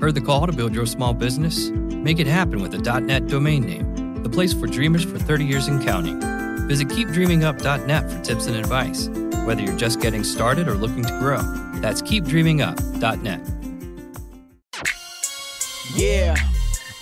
Heard the call to build your small business? Make it happen with a .net domain name, the place for dreamers for 30 years and counting. Visit keepdreamingup.net for tips and advice, whether you're just getting started or looking to grow. That's keepdreamingup.net. Yeah,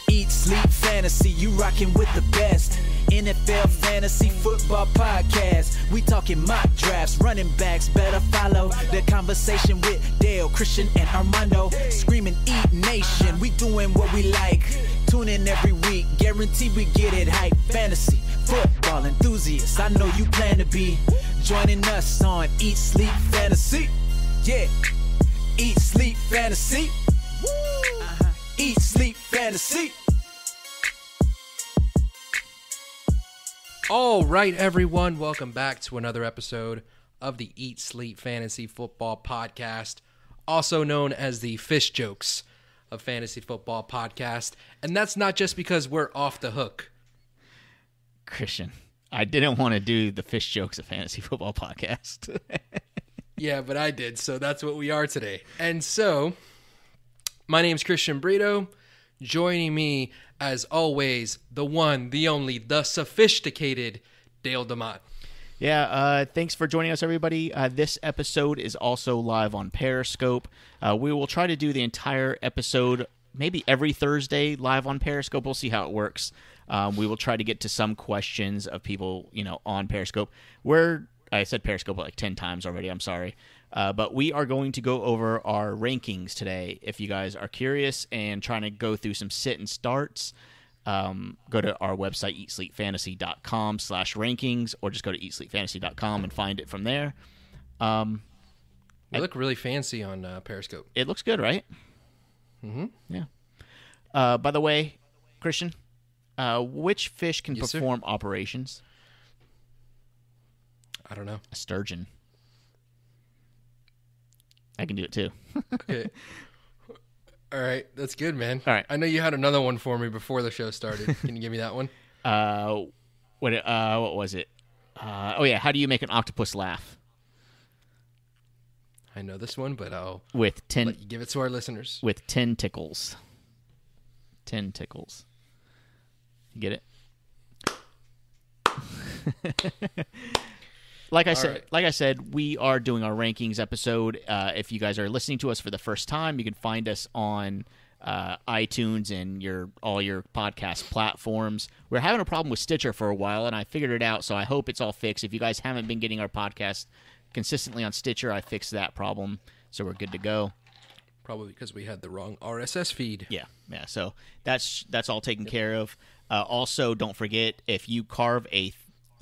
eat, sleep, fantasy, you rockin' with the best. NFL Fantasy Football Podcast. We talking mock drafts, running backs, better follow the conversation with Dale, Christian, and Armando. Screaming Eat Nation, we doing what we like. Tune in every week, guarantee we get it hype. Fantasy, football enthusiasts, I know you plan to be joining us on Eat, Sleep, Fantasy. Yeah, Eat, Sleep, Fantasy. Eat, Sleep, Fantasy. All right, everyone, welcome back to another episode of the Eat, Sleep, Fantasy Football Podcast, also known as the Fish Jokes of Fantasy Football Podcast. And that's not just because we're off the hook. Christian, I didn't want to do the Fish Jokes of Fantasy Football Podcast. Yeah, but I did, so that's what we are today. And so, my name's Christian Brito. Joining me, as always, the one, the only, the sophisticated Dale DeMott. Yeah, thanks for joining us, everybody. This episode is also live on Periscope. We will try to do the entire episode maybe every Thursday live on Periscope. We'll see how it works. We will try to get to some questions of people, on Periscope. I said Periscope like 10 times already. I'm sorry. But we are going to go over our rankings today. If you guys are curious and trying to go through some sit and starts, go to our website, eatsleepfantasy.com/rankings, or just go to eatsleepfantasy.com and find it from there. You look really fancy on Periscope. It looks good, right? Mm-hmm. Yeah. By the way, Christian, which fish can perform operations? I don't know. A sturgeon. I can do it too. Okay. All right. That's good, man. All right. I know you had another one for me before the show started. Can you give me that one? What was it? Oh, yeah. How do you make an octopus laugh? I know this one, but I'll let you give it to our listeners. With 10 tickles. 10 tickles. You get it? Like I said, we are doing our rankings episode. If you guys are listening to us for the first time, you can find us on iTunes and all your podcast platforms. We're having a problem with Stitcher for a while, and I figured it out, so I hope it's all fixed. If you guys haven't been getting our podcast consistently on Stitcher, I fixed that problem, so we're good to go. Probably because we had the wrong RSS feed. Yeah. So that's all taken care of. Also, don't forget, if you carve a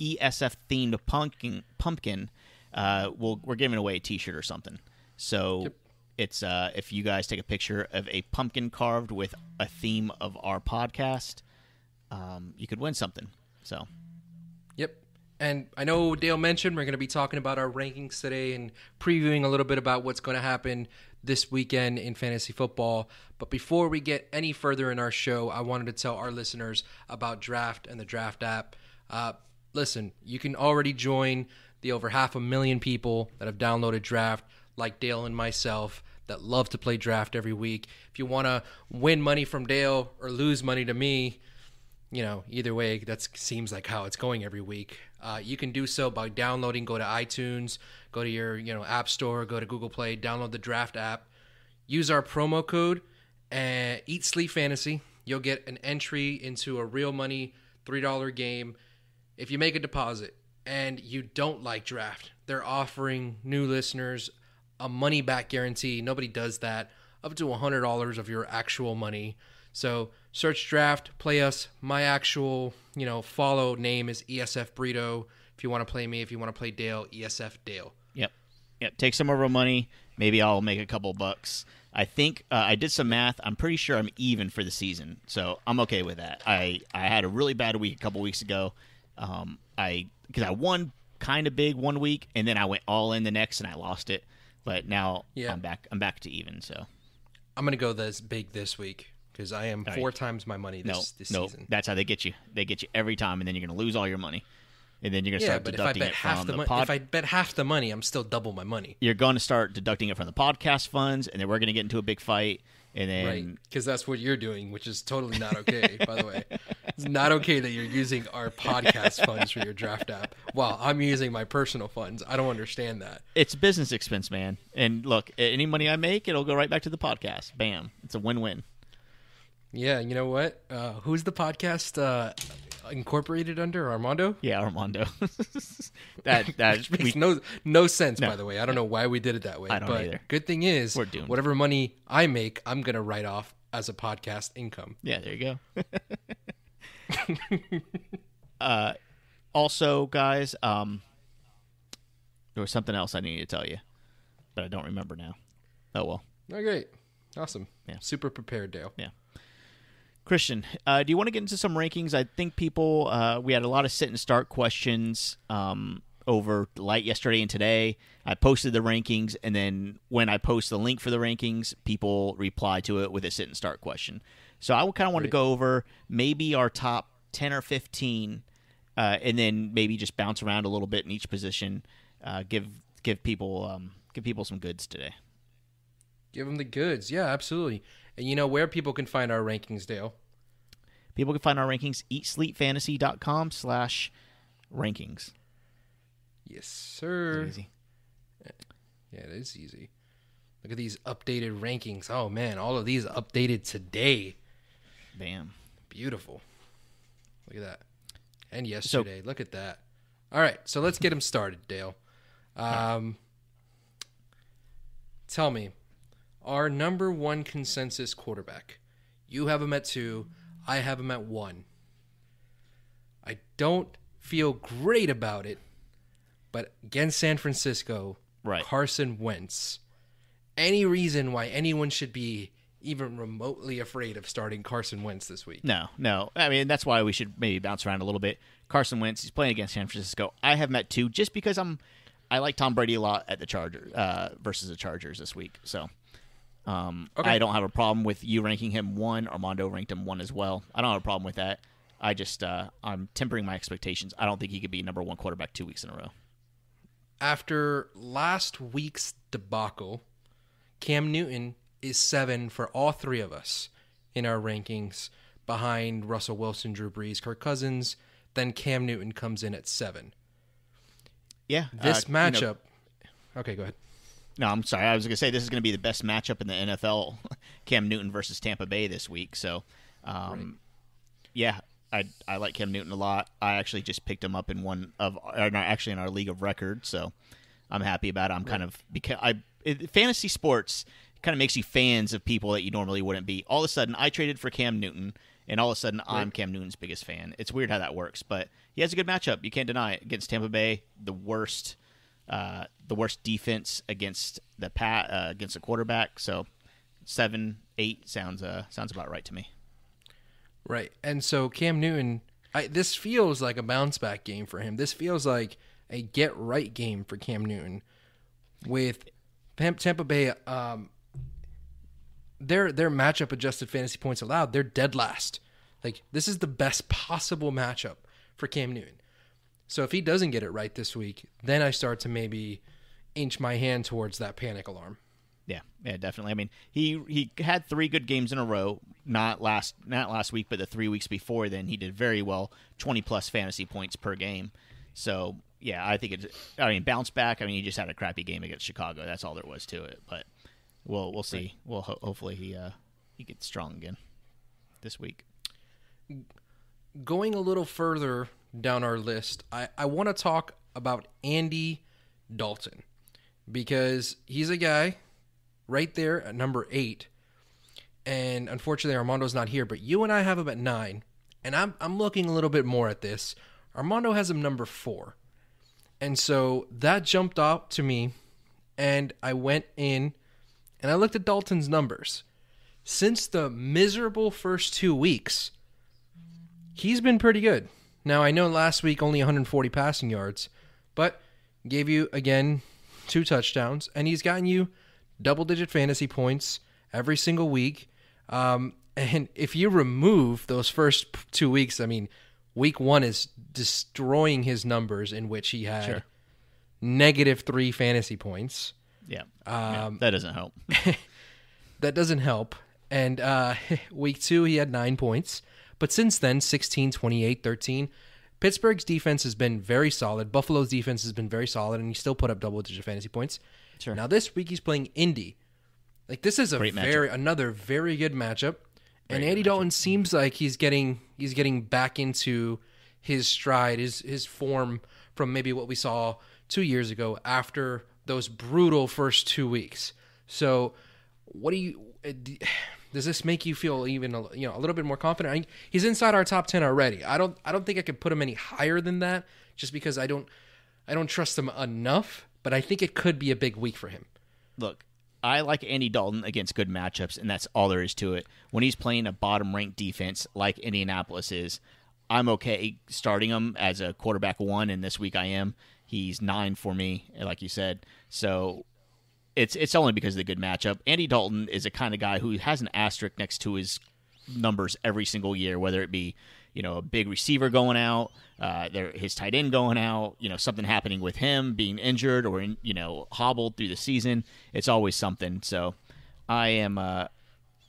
ESF themed pumpkin, we're giving away a T-shirt or something. So it's if you guys take a picture of a pumpkin carved with a theme of our podcast, you could win something. So, yep. And I know Dale mentioned we're going to be talking about our rankings today and previewing a little bit about what's going to happen this weekend in fantasy football. But before we get any further in our show, I wanted to tell our listeners about Draft and the Draft app. Listen, you can already join the over 500,000 people that have downloaded Draft, like Dale and myself, that love to play Draft every week. If you want to win money from Dale or lose money to me, either way, that seems like how it's going every week. You can do so by downloading, go to iTunes, go to your App Store, go to Google Play, download the Draft app, use our promo code, Eat Sleep Fantasy. You'll get an entry into a real money $3 game. If you make a deposit and you don't like Draft, they're offering new listeners a money-back guarantee. Nobody does that. Up to $100 of your actual money. So search Draft, play us. My actual, follow name is ESF Brito. If you want to play me, if you want to play Dale, ESF Dale. Yep. Take some of our money. Maybe I'll make a couple bucks. I think I did some math. I'm pretty sure I'm even for the season, so I'm okay with that. I had a really bad week a couple weeks ago. Because I won kind of big one week, and then I went all in the next, and I lost it. But now I'm back to even. So I'm gonna go this big this week because I am 4 times my money this season. That's how they get you. They get you every time, and then you're gonna lose all your money, and then you're gonna start deducting it from the pod. If I bet half the money, I'm still double my money. You're going to start deducting it from the podcast funds, and then we're gonna get into a big fight, And then, right, because that's what you're doing, which is totally not okay, by the way. It's not okay that you're using our podcast funds for your draft app while I'm using my personal funds. I don't understand that. It's business expense, man. And look, any money I make, it'll go right back to the podcast. Bam. It's a win-win. Yeah, you know what? Who's the podcast incorporated under? Armando? Yeah, Armando. that makes no sense, by the way. I don't know why we did it that way. I don't but either. Good thing is, We're doomed. Whatever money I make, I'm going to write off as a podcast income. Yeah, there you go. Also, guys, there was something else I needed to tell you, but I don't remember now. Oh, well. Oh, great. Awesome. Yeah. Super prepared, Dale. Yeah. Christian, do you want to get into some rankings? I think people, we had a lot of sit and start questions over light yesterday and today. I posted the rankings, and then when I post the link for the rankings, people reply to it with a sit and start question. So I kind of want to go over maybe our top 10 or 15, and then maybe just bounce around a little bit in each position. Give people some goods today. Give them the goods. Yeah, absolutely. And you know where people can find our rankings, Dale? People can find our rankings, eatsleepfantasy.com/rankings. Yes, sir. Easy. Yeah, it is easy. Look at these updated rankings. Oh, man, all of these updated today. Bam. Beautiful. Look at that. And yesterday. Look at that. All right, so let's get them started, Dale. Tell me, our number one consensus quarterback. You have him at 2. I have him at 1. I don't feel great about it, but against San Francisco, right. Carson Wentz. Any reason why anyone should be even remotely afraid of starting Carson Wentz this week? No. I mean, that's why we should maybe bounce around a little bit. Carson Wentz, he's playing against San Francisco. I have him at 2 just because I like Tom Brady a lot at the Chargers versus the Chargers this week. So I don't have a problem with you ranking him 1. Armando ranked him 1 as well. I don't have a problem with that. I just I'm tempering my expectations. I don't think he could be number 1 quarterback 2 weeks in a row. After last week's debacle, Cam Newton is 7 for all 3 of us in our rankings, behind Russell Wilson, Drew Brees, Kirk Cousins. Then Cam Newton comes in at 7. Yeah. This matchup... Okay, go ahead. No, I'm sorry. I was going to say this is going to be the best matchup in the NFL, Cam Newton versus Tampa Bay this week. So, yeah, I like Cam Newton a lot. I actually just picked him up in in our league of record, so I'm happy about it. I'm kind of fantasy sports kind of makes you fans of people that you normally wouldn't be. All of a sudden, I traded for Cam Newton, and all of a sudden, I'm Cam Newton's biggest fan. It's weird how that works, but he has a good matchup. You can't deny it. Against Tampa Bay, the worst defense against against the quarterback. So 7, 8 sounds about right to me. Right. And so Cam Newton, this feels like a bounce back game for him. This feels like a get right game for Cam Newton. With Tampa Bay, their matchup adjusted fantasy points allowed, they're dead last. Like, this is the best possible matchup for Cam Newton. So if he doesn't get it right this week, then I start to maybe inch my hand towards that panic alarm. Yeah, definitely. I mean, he had 3 good games in a row, not last week, but the 3 weeks before then. He did very well, 20-plus fantasy points per game. So, yeah, I think bounce back. I mean, he just had a crappy game against Chicago. That's all there was to it. But we'll see. Right. Well, hopefully he gets strong again this week. Going a little further down our list, I want to talk about Andy Dalton, because he's a guy right there at number 8, and unfortunately Armando's not here, but you and I have him at 9, and I'm looking a little bit more at this. Armando has him number 4, and so that jumped out to me, and I went in and I looked at Dalton's numbers. Since the miserable first 2 weeks, he's been pretty good. Now, I know last week only 140 passing yards, but gave you, again, 2 touchdowns, and he's gotten you double-digit fantasy points every single week. And if you remove those first 2 weeks, I mean, week 1 is destroying his numbers, in which he had -3 fantasy points. Yeah. That doesn't help. That doesn't help. And week 2, he had 9 points. But since then, 16, 28, 13. Pittsburgh's defense has been very solid. Buffalo's defense has been very solid, and he still put up double-digit fantasy points. Sure. Now this week he's playing Indy. Like, this is another very good matchup. And Andy Dalton seems like he's getting back into his stride, his form from maybe what we saw 2 years ago after those brutal first 2 weeks. So, does this make you feel even a little bit more confident? He's inside our top 10 already. I don't think I could put him any higher than that, just because I don't trust him enough. But I think it could be a big week for him. Look, I like Andy Dalton against good matchups, and that's all there is to it. When he's playing a bottom-ranked defense like Indianapolis is, I'm okay starting him as a quarterback 1, and this week I am. He's 9 for me, like you said. So it's only because of the good matchup. Andy Dalton is a kind of guy who has an asterisk next to his numbers every single year, whether it be a big receiver going out, his tight end going out, something happening with him being injured or hobbled through the season. It's always something. So I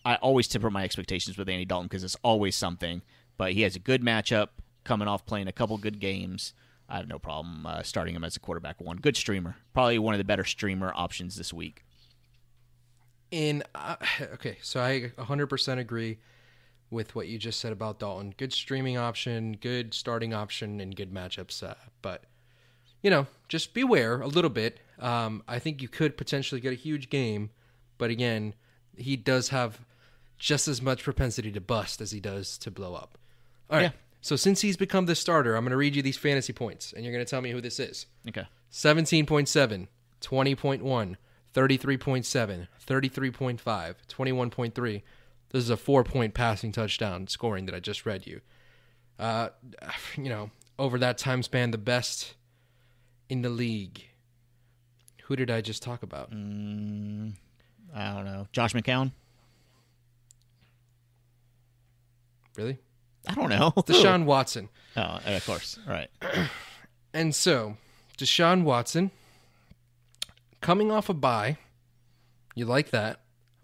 always temper my expectations with Andy Dalton because it's always something. But he has a good matchup coming off playing a couple good games. I have no problem starting him as a quarterback 1. Good streamer. Probably one of the better streamer options this week. Okay, so I 100% agree with what you just said about Dalton. Good streaming option, good starting option, and good matchups. But, just beware a little bit. I think you could potentially get a huge game. But again, he does have just as much propensity to bust as he does to blow up. All right. Yeah. So since he's become the starter, I'm going to read you these fantasy points, and you're going to tell me who this is. Okay. 17.7, 20.1, 33.7, 33.5, 21.3. This is a 4-point passing touchdown scoring that I just read you. Over that time span, the best in the league. Who did I just talk about? I don't know. Josh McCown? Really? I don't know. Deshaun Watson. Oh, of course. All right. And so, Deshaun Watson, coming off a bye, you like that,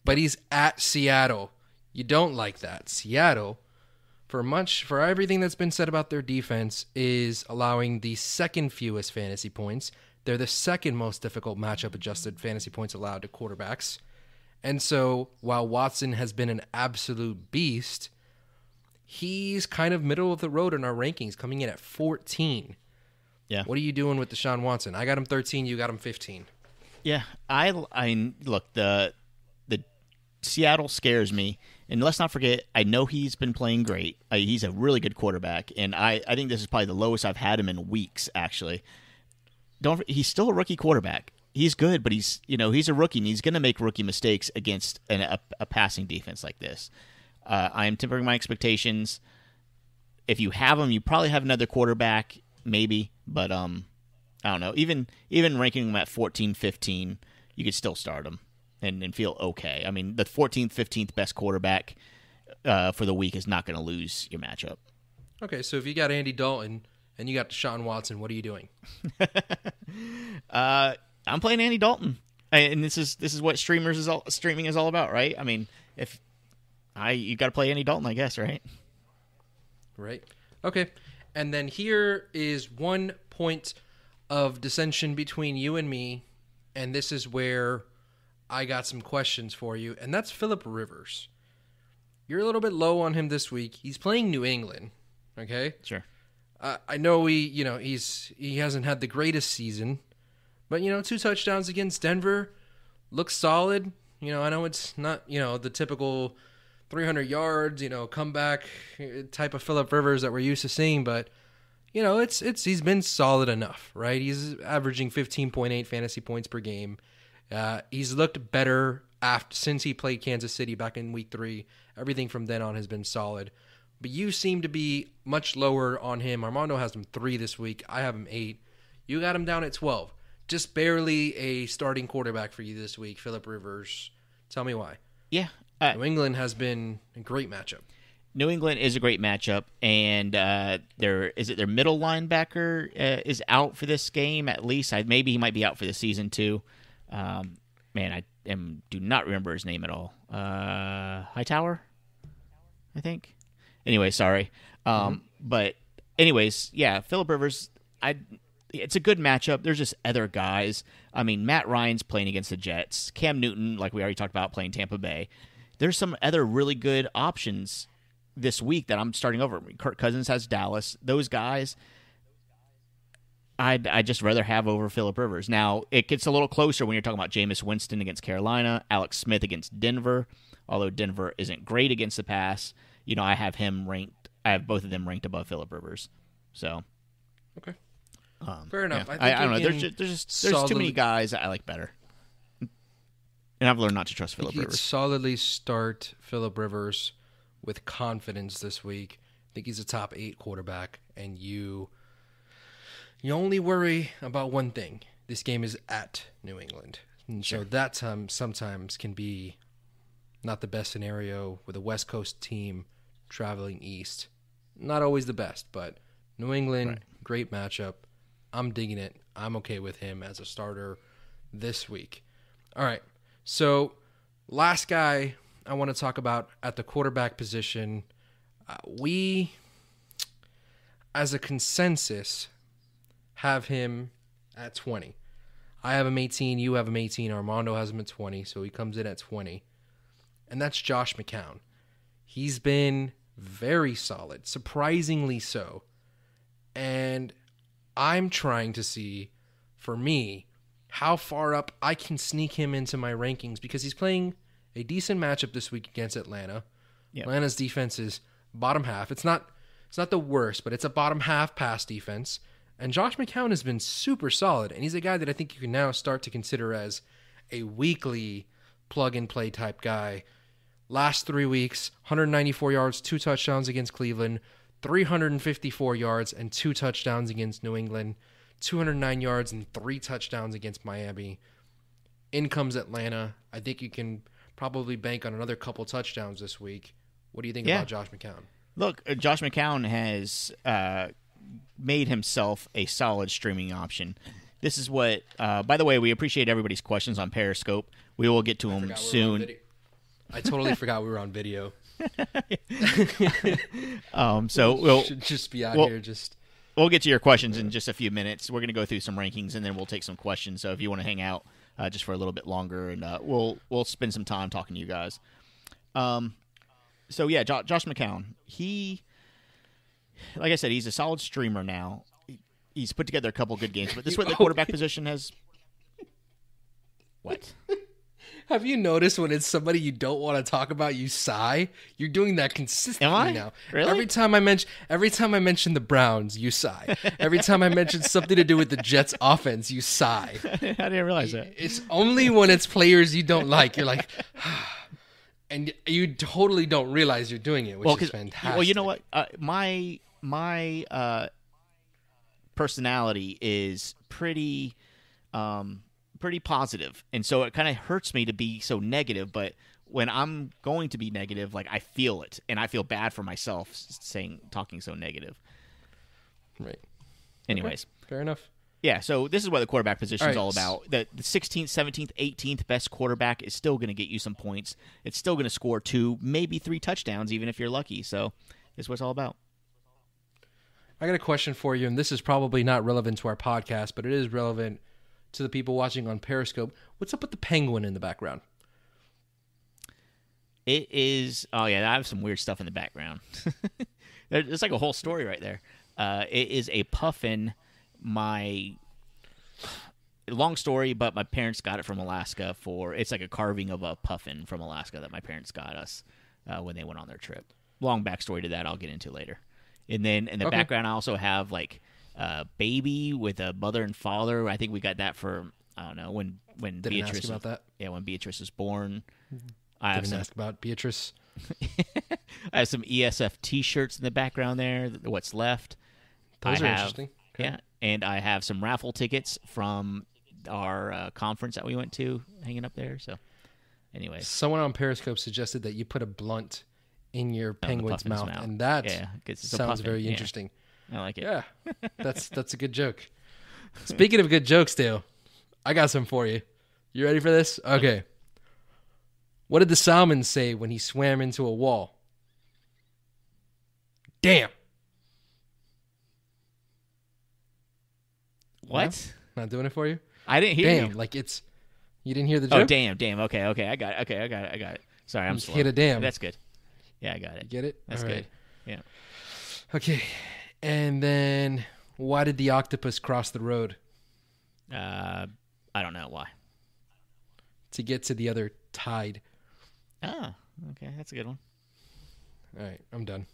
but he's at Seattle. You don't like that. Seattle, for everything that's been said about their defense, is allowing the second fewest fantasy points. They're the second most difficult matchup-adjusted fantasy points allowed to quarterbacks. And so, while Watson has been an absolute beast, he's kind of middle of the road in our rankings, coming in at 14. Yeah. What are you doing with Deshaun Watson? I got him 13. You got him 15. Yeah. I look, the Seattle scares me, and let's not forget, I know he's been playing great. He's a really good quarterback, and I think this is probably the lowest I've had him in weeks. Actually, he's still a rookie quarterback. He's good, but he's a rookie, and he's going to make rookie mistakes against a passing defense like this. I am tempering my expectations. If you have him, you probably have another quarterback, maybe. But I don't know. Even ranking him at 14, 15, you could still start him and feel okay. I mean, the 14th, 15th best quarterback for the week is not going to lose your matchup. Okay, so if you got Andy Dalton and you got Deshaun Watson, what are you doing? I'm playing Andy Dalton, and this is what streaming is all about, right? I mean, you got to play Andy Dalton, I guess, right? Right. Okay. And then here is 1 point of dissension between you and me, and this is where I got some questions for you, and that's Phillip Rivers. You're a little bit low on him this week. He's playing New England, okay? Sure. I know he hasn't had the greatest season, but 2 touchdowns against Denver looks solid. I know it's not the typical 300 yards, comeback type of Phillip Rivers that we're used to seeing, but he's been solid enough, right? He's averaging 15.8 fantasy points per game. He's looked better since he played Kansas City back in week 3. Everything from then on has been solid. But you seem to be much lower on him. Armando has him 3 this week. I have him 8. You got him down at 12. Just barely a starting quarterback for you this week, Phillip Rivers. Tell me why. Yeah. New England has been a great matchup. New England is a great matchup, and their middle linebacker is out for this game at least. Maybe he might be out for the season too. Man, do not remember his name at all. Hightower, I think. Anyway, sorry. But anyways, yeah, Phillip Rivers, it's a good matchup. There's just other guys. I mean, Matt Ryan's playing against the Jets. Cam Newton, like we already talked about, playing Tampa Bay. There's some other really good options this week that I'm starting over. Kirk Cousins has Dallas. Those guys, I'd just rather have over Phillip Rivers. Now, it gets a little closer when you're talking about Jameis Winston against Carolina, Alex Smith against Denver, although Denver isn't great against the pass. I have him ranked. I have both of them ranked above Phillip Rivers. So, okay, fair enough. Yeah. I don't know. There's too many guys that I like better, and I've learned not to trust Phillip Rivers. You'd solidly start Phillip Rivers with confidence this week. I think he's a top 8 quarterback, and you only worry about one thing. This game is at New England, and so that sometimes can be not the best scenario with a West Coast team traveling east. Not always the best, but New England, great matchup. I'm digging it. I'm okay with him as a starter this week. All right, so last guy I want to talk about at the quarterback position. We, as a consensus, have him at 20. I have him 18, you have him 18, Armando has him at 20, so he comes in at 20. And that's Josh McCown. He's been very solid, surprisingly so. And I'm trying to see, for me, how far up I can sneak him into my rankings, because he's playing a decent matchup this week against Atlanta. Yep. Atlanta's defense is bottom half. It's not the worst, but it's a bottom half pass defense. And Josh McCown has been super solid, and he's a guy that I think you can now start to consider as a weekly plug-and-play type guy. Last 3 weeks, 194 yards, 2 touchdowns against Cleveland, 354 yards and 2 touchdowns against New England, 209 yards and 3 touchdowns against Miami. In comes Atlanta. I think you can probably bank on another couple touchdowns this week. What do you think about Josh McCown? Look, Josh McCown has made himself a solid streaming option. This is what, by the way, we appreciate everybody's questions on Periscope. We will get to them soon. I totally forgot we were on video. So we'll should just be out here. We'll get to your questions in just a few minutes. We're going to go through some rankings, and then we'll take some questions. So if you want to hang out just for a little bit longer, and we'll spend some time talking to you guys. So yeah, Josh McCown. He, like I said, he's a solid streamer now. He's put together a couple good games, but this is what the quarterback position has. What? Have you noticed when it's somebody you don't want to talk about, you sigh? You're doing that consistently now. Really? Every time I mention the Browns, you sigh. Every time I mention something to do with the Jets offense, you sigh. I didn't realize that. It's only when it's players you don't like. You're like, and you totally don't realize you're doing it, which is fantastic. Well, you know what? My personality is pretty positive, and so it kind of hurts me to be so negative, but when I'm going to be negative, like, I feel it, and I feel bad for myself talking so negative. Right. Anyways. Okay. Fair enough. Yeah, so this is what the quarterback position is all about. The 16th, 17th, 18th best quarterback is still going to get you some points. It's still going to score 2, maybe 3 touchdowns, even if you're lucky. So this is what it's all about. I got a question for you, and this is probably not relevant to our podcast, but it is relevant to the people watching on Periscope. What's up with the penguin in the background? It is... Oh, yeah, I have some weird stuff in the background. It's like a whole story right there. It is a puffin. Long story, but my parents got it from Alaska it's like a carving of a puffin from Alaska that my parents got us when they went on their trip. Long backstory to that I'll get into later. And then in the background, I also have like a baby with a mother and father. I think we got that for, I don't know, when Beatrice... ask about that? Yeah, when Beatrice was born. Didn't ask about Beatrice. I have some ESF T-shirts in the background there, what's left. Those are interesting. Okay. Yeah, and I have some raffle tickets from our conference that we went to hanging up there. So, anyway. Someone on Periscope suggested that you put a blunt in your penguin's mouth, and that sounds very interesting. I like it. Yeah, that's a good joke. Speaking of good jokes, Dale, I got some for you. You ready for this? Okay. What did the salmon say when he swam into a wall? Damn. What? No? Not doing it for you? I didn't hear Damn, you. like it's... You didn't hear the joke? Oh, damn. Okay. I got it. Okay, I got it. Sorry, I'm slow. Hit a damn. That's good. Yeah, I got it. You get it? That's All good. right. Yeah. Okay. And then, why did the octopus cross the road? I don't know why. To get to the other tide. Oh, okay. That's a good one. All right, I'm done.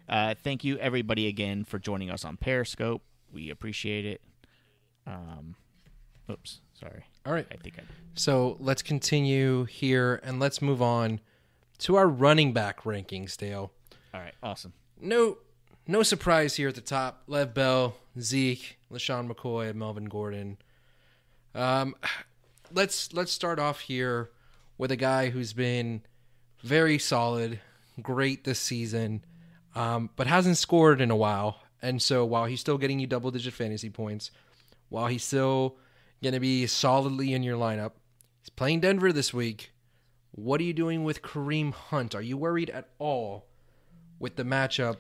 Thank you, everybody, again, for joining us on Periscope. We appreciate it. Oops, sorry. All right. I think I... So let's continue here, and let's move on to our running back rankings, Dale. All right, awesome. No surprise here at the top. Lev Bell, Zeke, LaShawn McCoy, and Melvin Gordon. Let's start off here with a guy who's been very solid, great this season, but hasn't scored in a while. And so while he's still getting you double-digit fantasy points, while he's still going to be solidly in your lineup, he's playing Denver this week. What are you doing with Kareem Hunt? Are you worried at all with the matchup,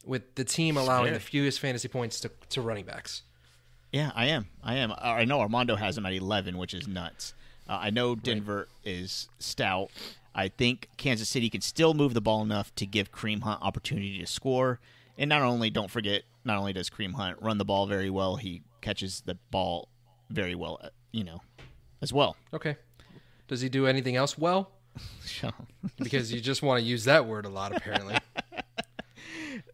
with the team allowing the fewest fantasy points to running backs? Yeah, I am. I know Armando has him at 11, which is nuts. I know Denver is stout. I think Kansas City can still move the ball enough to give Kareem Hunt opportunity to score. And don't forget, not only does Kareem Hunt run the ball very well, he catches the ball very well, as well. Okay. Does he do anything else well? Because you just want to use that word a lot, apparently.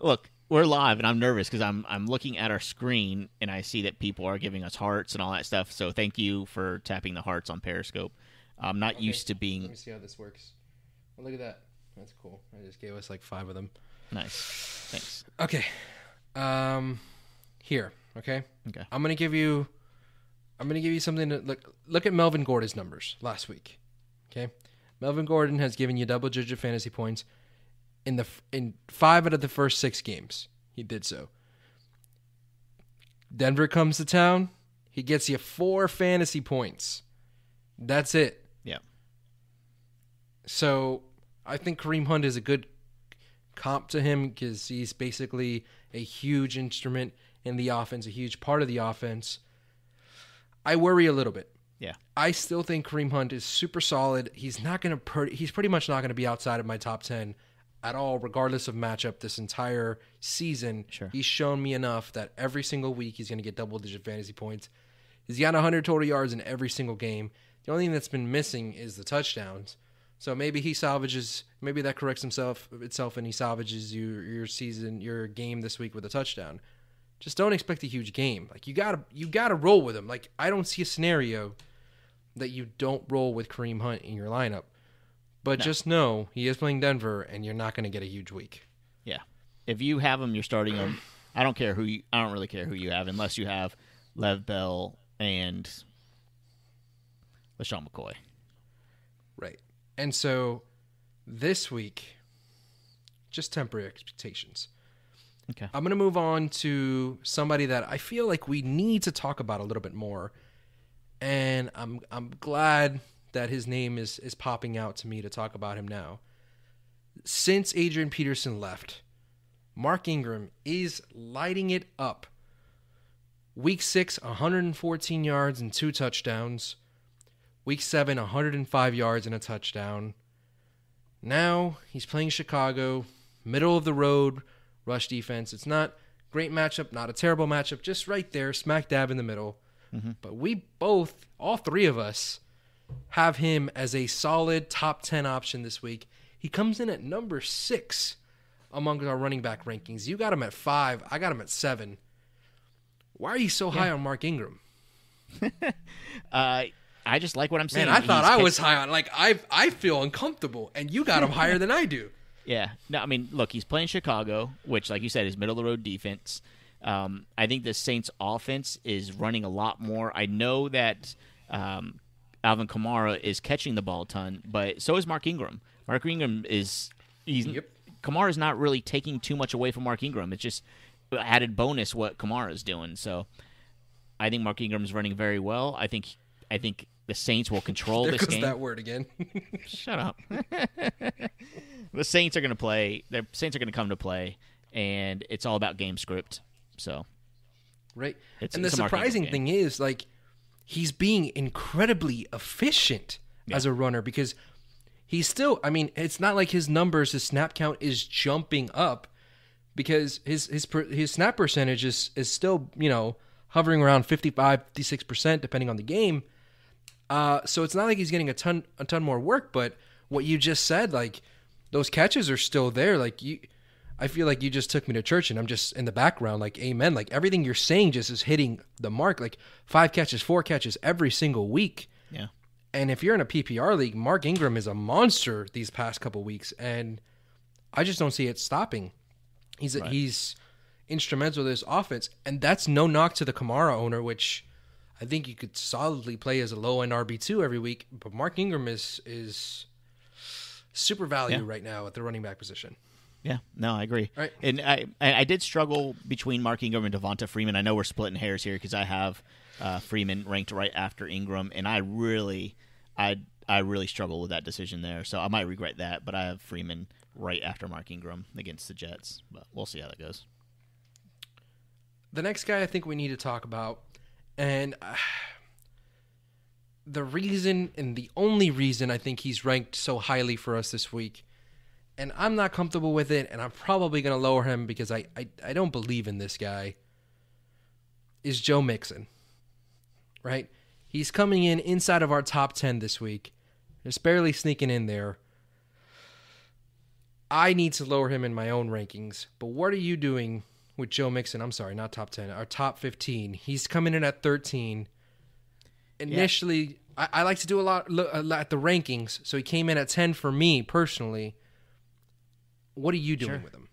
Look, we're live, and I'm nervous because I'm looking at our screen, and I see that people are giving us hearts and all that stuff. So thank you for tapping the hearts on Periscope. I'm not used to being... Let me see how this works. Oh, look at that. That's cool. I just gave us like 5 of them. Nice. Thanks. Okay. Here. Okay. Okay. I'm gonna give you something to look at Melvin Gordon's numbers last week. Okay. Melvin Gordon has given you double-digit fantasy points in 5 out of the first 6 games. He did so. Denver comes to town. He gets you 4 fantasy points. That's it. Yeah. So I think Kareem Hunt is a good comp to him because he's basically a huge instrument in the offense, a huge part of the offense. I worry a little bit. Yeah. I still think Kareem Hunt is super solid. He's pretty much not going to be outside of my top 10 at all, regardless of matchup this entire season. Sure. He's shown me enough that every single week he's going to get double-digit fantasy points. He's got 100 total yards in every single game. The only thing that's been missing is the touchdowns. So maybe maybe that corrects itself and he salvages your game this week with a touchdown. Just don't expect a huge game. Like you gotta roll with him. Like I don't see a scenario that you don't roll with Kareem Hunt in your lineup. But just know he is playing Denver and you're not gonna get a huge week. Yeah. If you have him, you're starting him. I don't really care who you have unless you have Lev Bell and LaShawn McCoy. Right. And so this week, just temper your expectations. Okay. I'm going to move on to somebody that I feel like we need to talk about a little bit more. And I'm glad that his name is popping out to me to talk about him now. Since Adrian Peterson left, Mark Ingram is lighting it up. Week 6, 114 yards and 2 touchdowns. Week 7, 105 yards and a touchdown. Now he's playing Chicago, middle of the road, rush defense. It's not a great matchup, not a terrible matchup, just right there, smack dab in the middle. Mm-hmm. But we both, all 3 of us, have him as a solid top 10 option this week. He comes in at number 6 among our running back rankings. You got him at 5. I got him at 7. Why are you so high on Mark Ingram? I just like what I'm seeing. Man, I thought I was high on. Like I feel uncomfortable, and you got him higher than I do. Yeah. No, I mean, look, he's playing Chicago, which, like you said, is middle of the road defense. I think the Saints' offense is running a lot more. I know that Alvin Kamara is catching the ball a ton, but so is Mark Ingram. Mark Ingram Kamara's not really taking too much away from Mark Ingram. It's just added bonus what Kamara is doing. So I think Mark Ingram's running very well. I think the Saints will control there this goes game. that word again. Shut up. The Saints are going to play. The Saints are going to come to play, and it's all about game script. So, right. It's and the a Mark Ingram surprising game. thing is, like, he's being incredibly efficient as a runner because he's still, I mean, it's not like his numbers, his snap count is jumping up because his snap percentage is still, hovering around 55, 56% depending on the game. So it's not like he's getting a ton more work, but what you just said, like, those catches are still there. Like, I feel like you just took me to church and I'm just in the background, like, amen. Like, everything you're saying just is hitting the mark. Like, 5 catches, 4 catches every single week. Yeah. And if you're in a PPR league, Mark Ingram is a monster these past couple weeks, and I just don't see it stopping. He's instrumental to this offense, and that's no knock to the Kamara owner, which I think you could solidly play as a low-end RB2 every week. But Mark Ingram is super value right now at the running back position. Yeah, no, I agree. Right. And I did struggle between Mark Ingram and Devonta Freeman. I know we're splitting hairs here because I have Freeman ranked right after Ingram, and I really struggle with that decision there. So I might regret that, but I have Freeman right after Mark Ingram against the Jets. But we'll see how that goes. The next guy I think we need to talk about, and the reason and the only reason I think he's ranked so highly for us this week, and I'm not comfortable with it, and I'm probably going to lower him because I don't believe in this guy, is Joe Mixon, right? He's coming in inside of our top 10 this week. Just barely sneaking in there. I need to lower him in my own rankings, but what are you doing with Joe Mixon? I'm sorry, not top 10, our top 15. He's coming in at 13. Initially, I like to do a lot at the rankings, so he came in at 10 for me personally. What are you doing with him?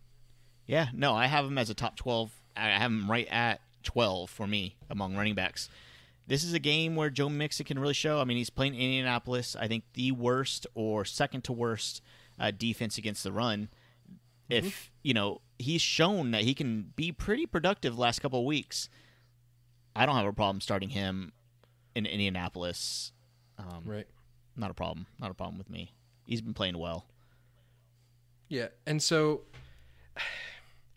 Yeah, no, I have him as a top 12. I have him right at 12 for me among running backs. This is a game where Joe Mixon can really show. I mean, he's playing Indianapolis, I think the worst or second to worst defense against the run. If, he's shown that he can be pretty productive the last couple of weeks. I don't have a problem starting him in Indianapolis. Right. Not a problem. Not a problem with me. He's been playing well. Yeah, and so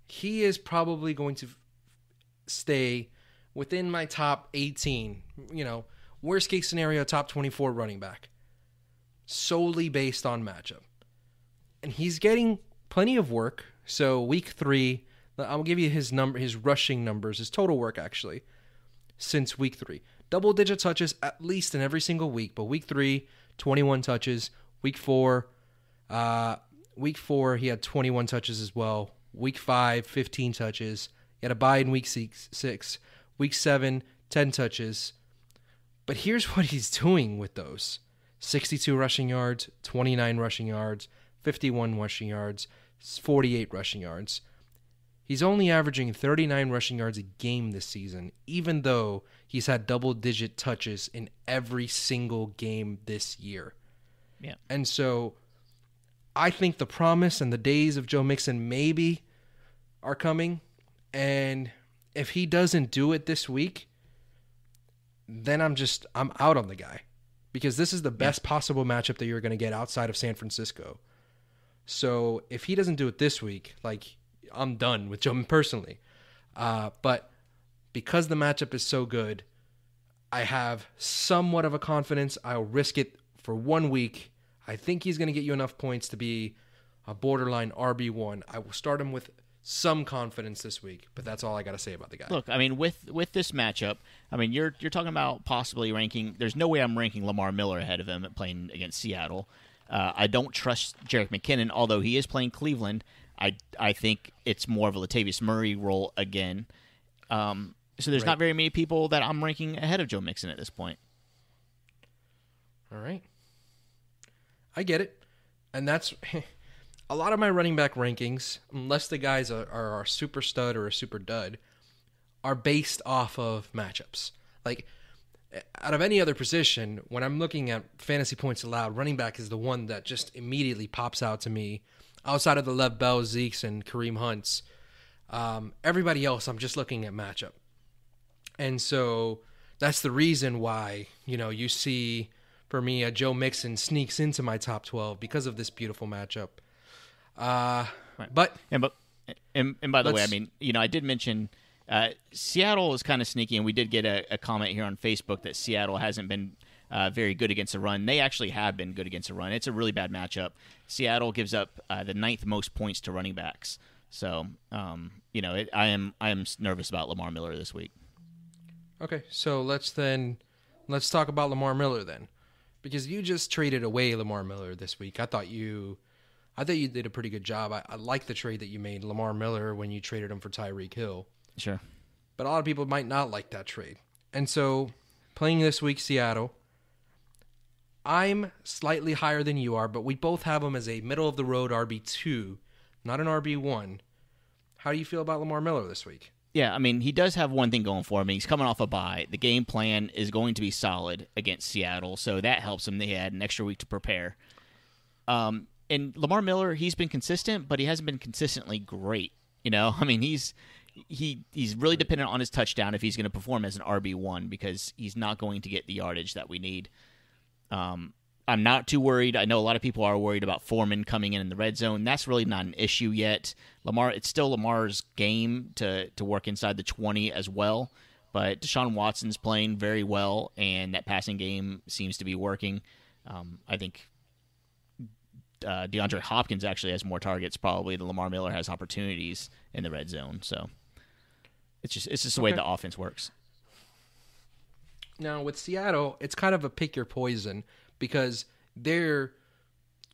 he is probably going to stay within my top 18, worst case scenario, top 24 running back, solely based on matchup. And he's getting plenty of work. So week 3, I'll give you his rushing numbers, his total work actually, since week 3. Double-digit touches at least in every single week, but week 3, 21 touches. Week 4, he had 21 touches as well. Week 5, 15 touches. He had a bye in week 6. Week 7, 10 touches. But here's what he's doing with those. 62 rushing yards, 29 rushing yards, 51 rushing yards, 48 rushing yards. He's only averaging 39 rushing yards a game this season, even though he's had double-digit touches in every single game this year. Yeah. And so I think the promise and the days of Joe Mixon maybe are coming. And if he doesn't do it this week, then I'm out on the guy. Because this is the best possible matchup that you're going to get outside of San Francisco. So if he doesn't do it this week, I'm done with Joe personally. But because the matchup is so good, I have somewhat of a confidence. I'll risk it for 1 week. I think he's going to get you enough points to be a borderline RB1. I will start him with some confidence this week, but that's all I got to say about the guy. Look, I mean, with this matchup, I mean, you're talking about possibly ranking. There's no way I'm ranking Lamar Miller ahead of him playing against Seattle. I don't trust Jerick McKinnon, although he is playing Cleveland. I think it's more of a Latavius Murray role again. So there's not very many people that I'm ranking ahead of Joe Mixon at this point. All right. I get it. And that's a lot of my running back rankings, unless the guys are a super stud or a super dud, are based off of matchups. Like, out of any other position, when I'm looking at fantasy points allowed, running back is the one that just immediately pops out to me. Outside of the Lev Bell, Zeke's, and Kareem Hunt's, everybody else, I'm just looking at matchup. And so that's the reason why, you see, for me, a Joe Mixon sneaks into my top 12 because of this beautiful matchup. Right. But and by the way, I mean, I did mention Seattle is kind of sneaky, and we did get a comment here on Facebook that Seattle hasn't been very good against the run. They actually have been good against the run. It's a really bad matchup. Seattle gives up the 9th most points to running backs. So, I am nervous about Lamar Miller this week. Okay, so let's talk about Lamar Miller then, because you just traded away Lamar Miller this week. I thought you did a pretty good job. I like the trade that you made, Lamar Miller, when you traded him for Tyreek Hill. Sure. But a lot of people might not like that trade. And so, playing this week, Seattle, I'm slightly higher than you are, but we both have him as a middle-of-the-road RB2, not an RB1. How do you feel about Lamar Miller this week? Yeah, I mean, he does have one thing going for him. He's coming off a bye. The game plan is going to be solid against Seattle, so that helps him. They had an extra week to prepare. And Lamar Miller, he's been consistent, but he hasn't been consistently great. I mean, he's really dependent on his touchdown if he's going to perform as an RB1 because he's not going to get the yardage that we need. I'm not too worried. I know a lot of people are worried about Foreman coming in the red zone. That's really not an issue yet. It's still Lamar's game to work inside the 20 as well. But Deshaun Watson's playing very well, and that passing game seems to be working. I think DeAndre Hopkins actually has more targets probably than Lamar Miller has opportunities in the red zone. So it's just the way the offense works. Now, with Seattle, it's kind of a pick your poison because they're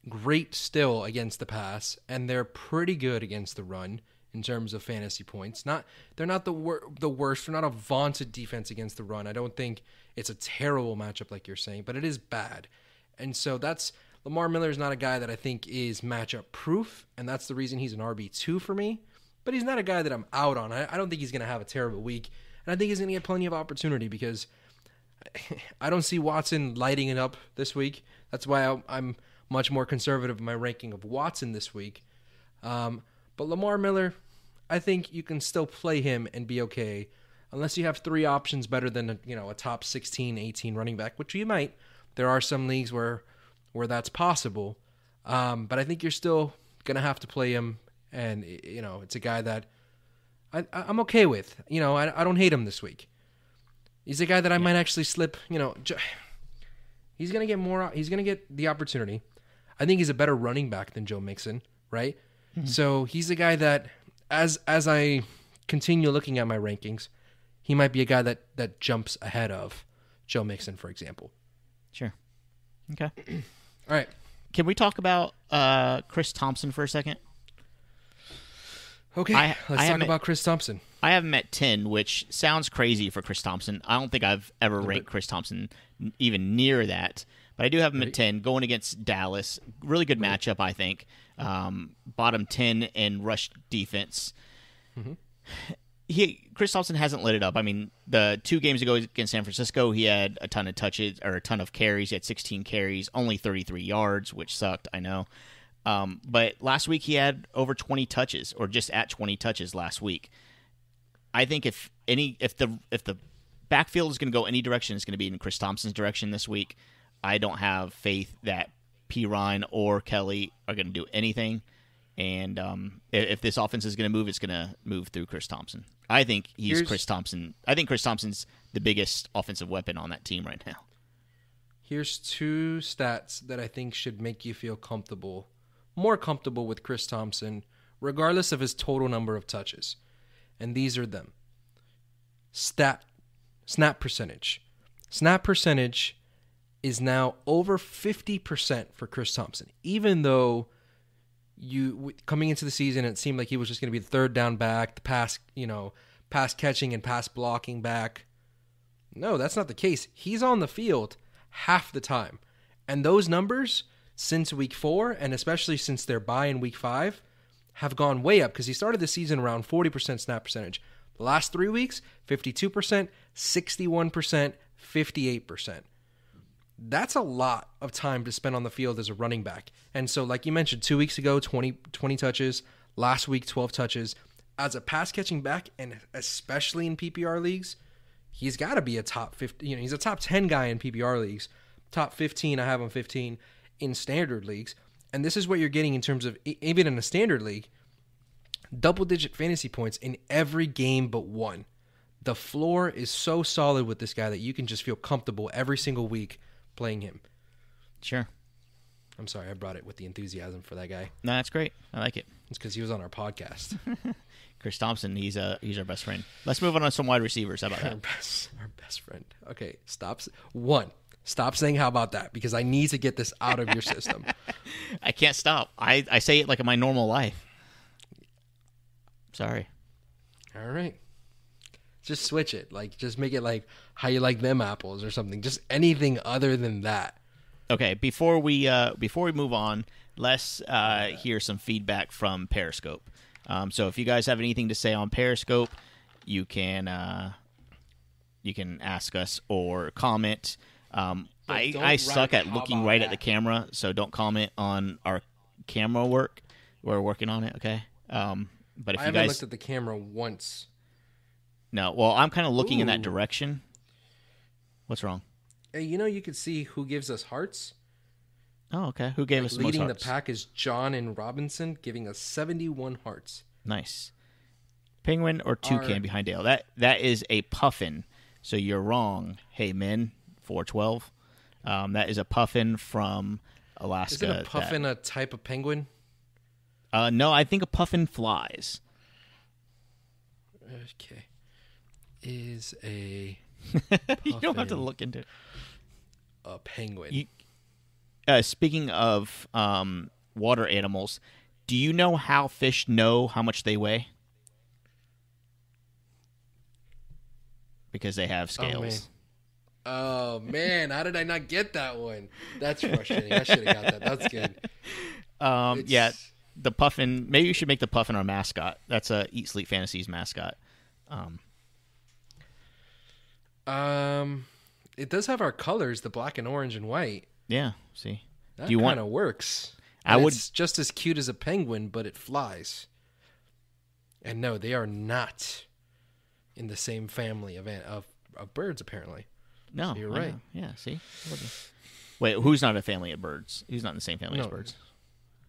great still against the pass, and they're pretty good against the run in terms of fantasy points. They're not the worst. They're not a vaunted defense against the run. I don't think it's a terrible matchup like you're saying, but it is bad. And so Lamar Miller is not a guy that I think is matchup proof, and that's the reason he's an RB2 for me. But he's not a guy that I'm out on. I don't think he's going to have a terrible week, and I think he's going to get plenty of opportunity because I don't see Watson lighting it up this week. That's why I'm much more conservative in my ranking of Watson this week. But Lamar Miller, I think you can still play him and be okay, unless you have 3 options better than a top 16, 18 running back, which you might. There are some leagues where that's possible. But I think you're still going to have to play him, and it's a guy that I'm okay with. I don't hate him this week. He's a guy that I might actually slip, he's going to get more, he's going to get the opportunity. I think he's a better running back than Joe Mixon, right? Mm-hmm. So he's a guy that, as I continue looking at my rankings, he might be a guy that jumps ahead of Joe Mixon, for example. Sure. Okay. All right. Can we talk about Chris Thompson for a second? Okay, let's talk about Chris Thompson. I have him at 10, which sounds crazy for Chris Thompson. I don't think I've ever ranked Chris Thompson even near that. But I do have him at 10, going against Dallas. Really good matchup, I think. Bottom 10 in rush defense. Mm-hmm. Chris Thompson hasn't lit it up. I mean, the 2 games ago against San Francisco, he had a ton of touches, or a ton of carries. He had 16 carries, only 33 yards, which sucked, I know. But last week he had over 20 touches, or just at 20 touches last week. I think if the backfield is going to go any direction, it's going to be in Chris Thompson's direction this week. I don't have faith that P. Ryan or Kelly are going to do anything. And if this offense is going to move, it's going to move through Chris Thompson. I think Chris Thompson. I think Chris Thompson's the biggest offensive weapon on that team right now. Here's 2 stats that I think should make you feel more comfortable with Chris Thompson, regardless of his total number of touches. And these are them. Snap percentage. Snap percentage is now over 50% for Chris Thompson. Even though coming into the season, it seemed like he was just going to be the third down back, the pass catching and pass blocking back. No, that's not the case. He's on the field half the time. And those numbers, since week 4, and especially since their bye in week 5, have gone way up because he started the season around 40% snap percentage. The last 3 weeks, 52%, 61%, 58%. That's a lot of time to spend on the field as a running back. And so, like you mentioned, 2 weeks ago, 20 touches. Last week, 12 touches. As a pass-catching back, and especially in PPR leagues, he's got to be a top 50. He's a top 10 guy in PPR leagues. Top 15, I have him 15 in standard leagues. And this is what you're getting in terms of, even in a standard league, double-digit fantasy points in every game but one. The floor is so solid with this guy that you can just feel comfortable every single week playing him. Sure. I'm sorry, I brought it with the enthusiasm for that guy. No, that's great. I like it. It's because he was on our podcast. Chris Thompson, he's our best friend. Let's move on to some wide receivers. How about that? Our best friend. Okay, stop saying how about that, because I need to get this out of your system. I can't stop. I say it like in my normal life. Sorry. All right. Just switch it. Just make it like how you like them apples or something. Just anything other than that. Okay, before we move on, let's hear some feedback from Periscope. So if you guys have anything to say on Periscope, you can ask us or comment. I suck at looking right at the camera, so don't comment on our camera work. We're working on it, okay? But if I you haven't guys looked at the camera once. No, well, I'm kind of looking in that direction. What's wrong? Hey, you could see who gives us hearts. Oh, okay. Who gave us the most leading hearts? the pack is John and Robinson, giving us 71 hearts. Nice. Penguin or toucan behind Dale? That is a puffin. So you're wrong. Hey, men, 412. That is a puffin from Alaska. Isn't a puffin a type of penguin? No, I think a puffin flies. Okay. Is a you don't have to look into it. A penguin. Speaking of water animals, do you know how fish know how much they weigh? Because they have scales. Oh, man. How did I not get that one? That's frustrating. I should have got that. That's good. Yeah, the puffin. Maybe you should make the puffin our mascot. That's a Eat Sleep Fantasies mascot. It does have our colors, the black and orange and white. Yeah, see. That kind of works. It's just as cute as a penguin, but it flies. And no, they are not in the same family of birds, apparently. No, so you're right. Yeah, see? Wait, who's not a family of birds? Who's not in the same family as birds?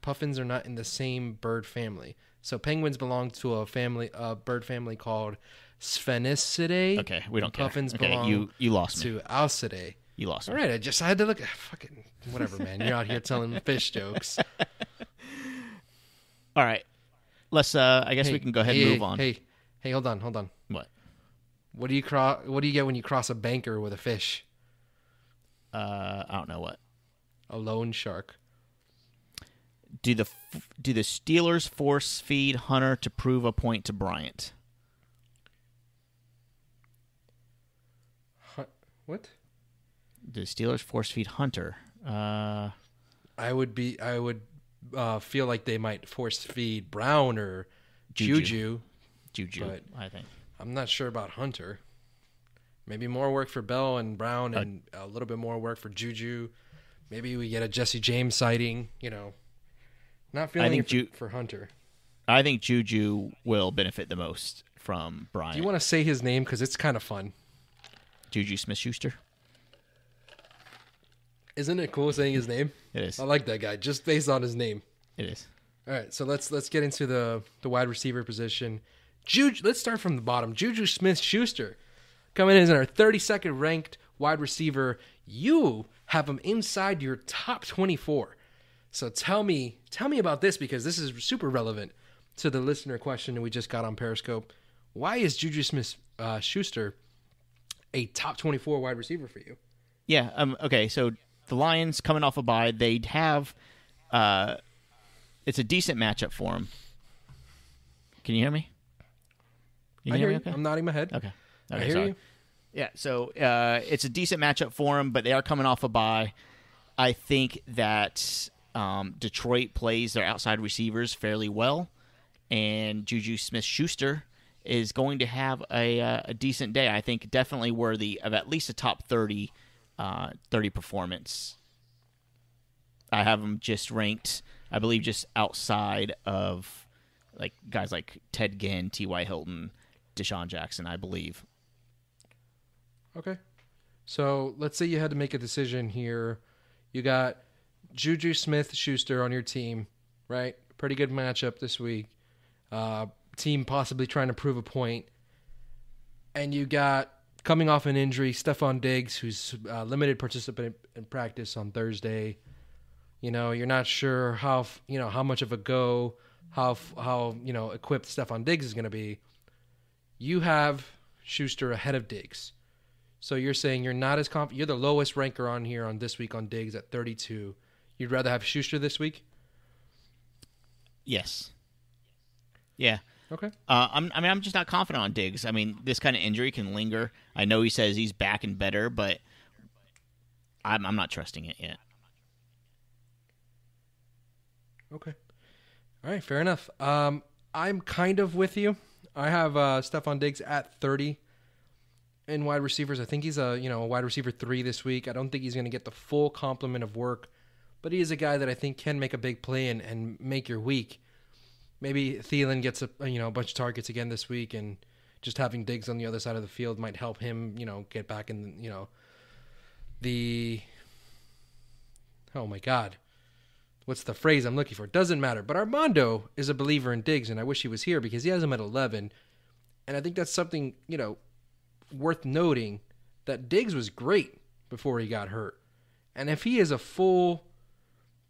Puffins are not in the same bird family. So penguins belong to a bird family called Sphenicidae. Okay, we don't care. Puffins okay, belong you lost to me. Alcidae. You lost me. All right, I had to look. Fucking whatever, man. You're out here telling fish jokes. All right, let's. I guess we can go ahead and move on. Hey, hold on. What? What do you get when you cross a banker with a fish? I don't know what. A loan shark. Do the Steelers force feed Hunter to prove a point to Bryant? What? The Steelers force feed Hunter. I would feel like they might force feed Brown or Juju, but I think. I'm not sure about Hunter. Maybe more work for Bell and Brown, and a little bit more work for Juju. Maybe we get a Jesse James sighting. Not feeling for Hunter. I think Juju will benefit the most from Bryant. Do you want to say his name because it's kind of fun? Juju Smith-Schuster. Isn't it cool saying his name? It is. I like that guy just based on his name. It is. All right, so let's get into the wide receiver position. Let's start from the bottom. Juju Smith-Schuster coming in as our 32nd ranked wide receiver. You have him inside your top 24. So tell me about this, because this is super relevant to the listener question that we just got on Periscope. Why is Juju Smith-Schuster a top 24 wide receiver for you? Yeah. Okay. So the Lions coming off a bye, they'd have. It's a decent matchup for them. Can you hear me? I hear you. Okay? I'm nodding my head. Okay. I hear you. Yeah. So it's a decent matchup for them, but they are coming off a bye. I think that Detroit plays their outside receivers fairly well, and Juju Smith-Schuster is going to have a decent day. I think definitely worthy of at least a top 30 performance. I have him just ranked, I believe, just outside of like guys like Ted Ginn, T.Y. Hilton, Deshaun Jackson, I believe. Okay. So let's say you had to make a decision here. You got Juju Smith-Schuster on your team, right? Pretty good matchup this week. Team possibly trying to prove a point. And you got, coming off an injury, Stephon Diggs, who's limited participant in practice on Thursday. You know, you're not sure how much of a go, how equipped Stephon Diggs is going to be. You have Schuster ahead of Diggs. So you're saying you're not as confident. You're the lowest ranker on here on this week on Diggs at 32. You'd rather have Schuster this week? Yes. Yeah. Okay. I'm just not confident on Diggs. I mean, this kind of injury can linger. I know he says he's back and better, but I'm not trusting it yet. Okay. All right, fair enough. I'm kind of with you. I have Stephon Diggs at 30 in wide receivers. I think he's a wide receiver 3 this week. I don't think he's going to get the full complement of work, but he is a guy that I think can make a big play and make your week. Maybe Thielen gets a bunch of targets again this week, and just having Diggs on the other side of the field might help him, get back in, oh my God. What's the phrase I'm looking for? It doesn't matter. But Armando is a believer in Diggs, and I wish he was here because he has him at 11. And I think that's something, worth noting, that Diggs was great before he got hurt. And if he is a full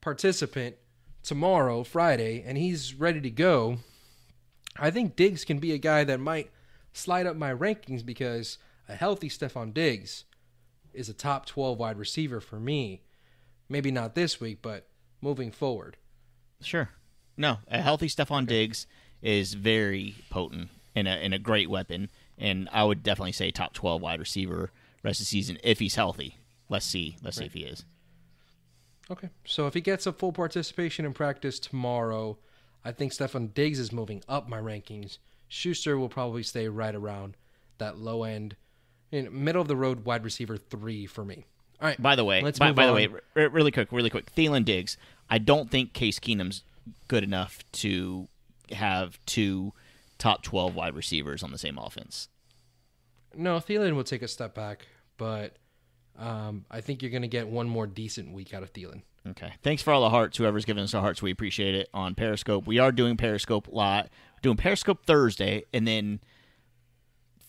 participant tomorrow, Friday, and he's ready to go, I think Diggs can be a guy that might slide up my rankings because a healthy Stephon Diggs is a top 12 wide receiver for me. Maybe not this week, but moving forward. Sure. No, a healthy Stephon Diggs is very potent and a great weapon, and I would definitely say top 12 wide receiver rest of the season if he's healthy. Let's see if he is. Okay, so if he gets a full participation in practice tomorrow, I think Stephon Diggs is moving up my rankings. Schuster will probably stay right around that low end, middle of the road wide receiver 3 for me. All right. By the way, really quick, Thielen Diggs. I don't think Case Keenum's good enough to have 2 top 12 wide receivers on the same offense. No, Thielen will take a step back, but I think you're going to get one more decent week out of Thielen. Okay. Thanks for all the hearts. Whoever's giving us the hearts, we appreciate it on Periscope. We are doing Periscope live, doing Periscope Thursday, and then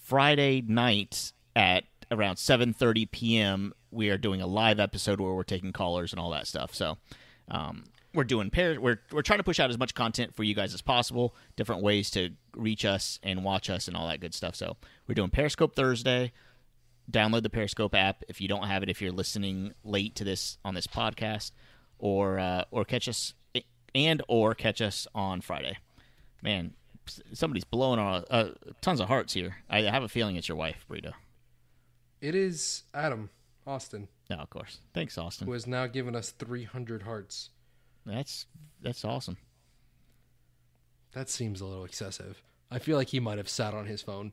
Friday night at around 7:30 p.m., we are doing a live episode where we're taking callers and all that stuff. So we're doing we're trying to push out as much content for you guys as possible, different ways to reach us and watch us and all that good stuff. So we're doing Periscope Thursday. Download the Periscope app if you don't have it, if you're listening late to this on this podcast, or catch us on Friday. Man, somebody's blowing on tons of hearts here. I have a feeling it's your wife, Brito. It is Adam Austin. No, of course. Thanks, Austin. Who has now given us 300 hearts. That's awesome. That seems a little excessive. I feel like he might have sat on his phone.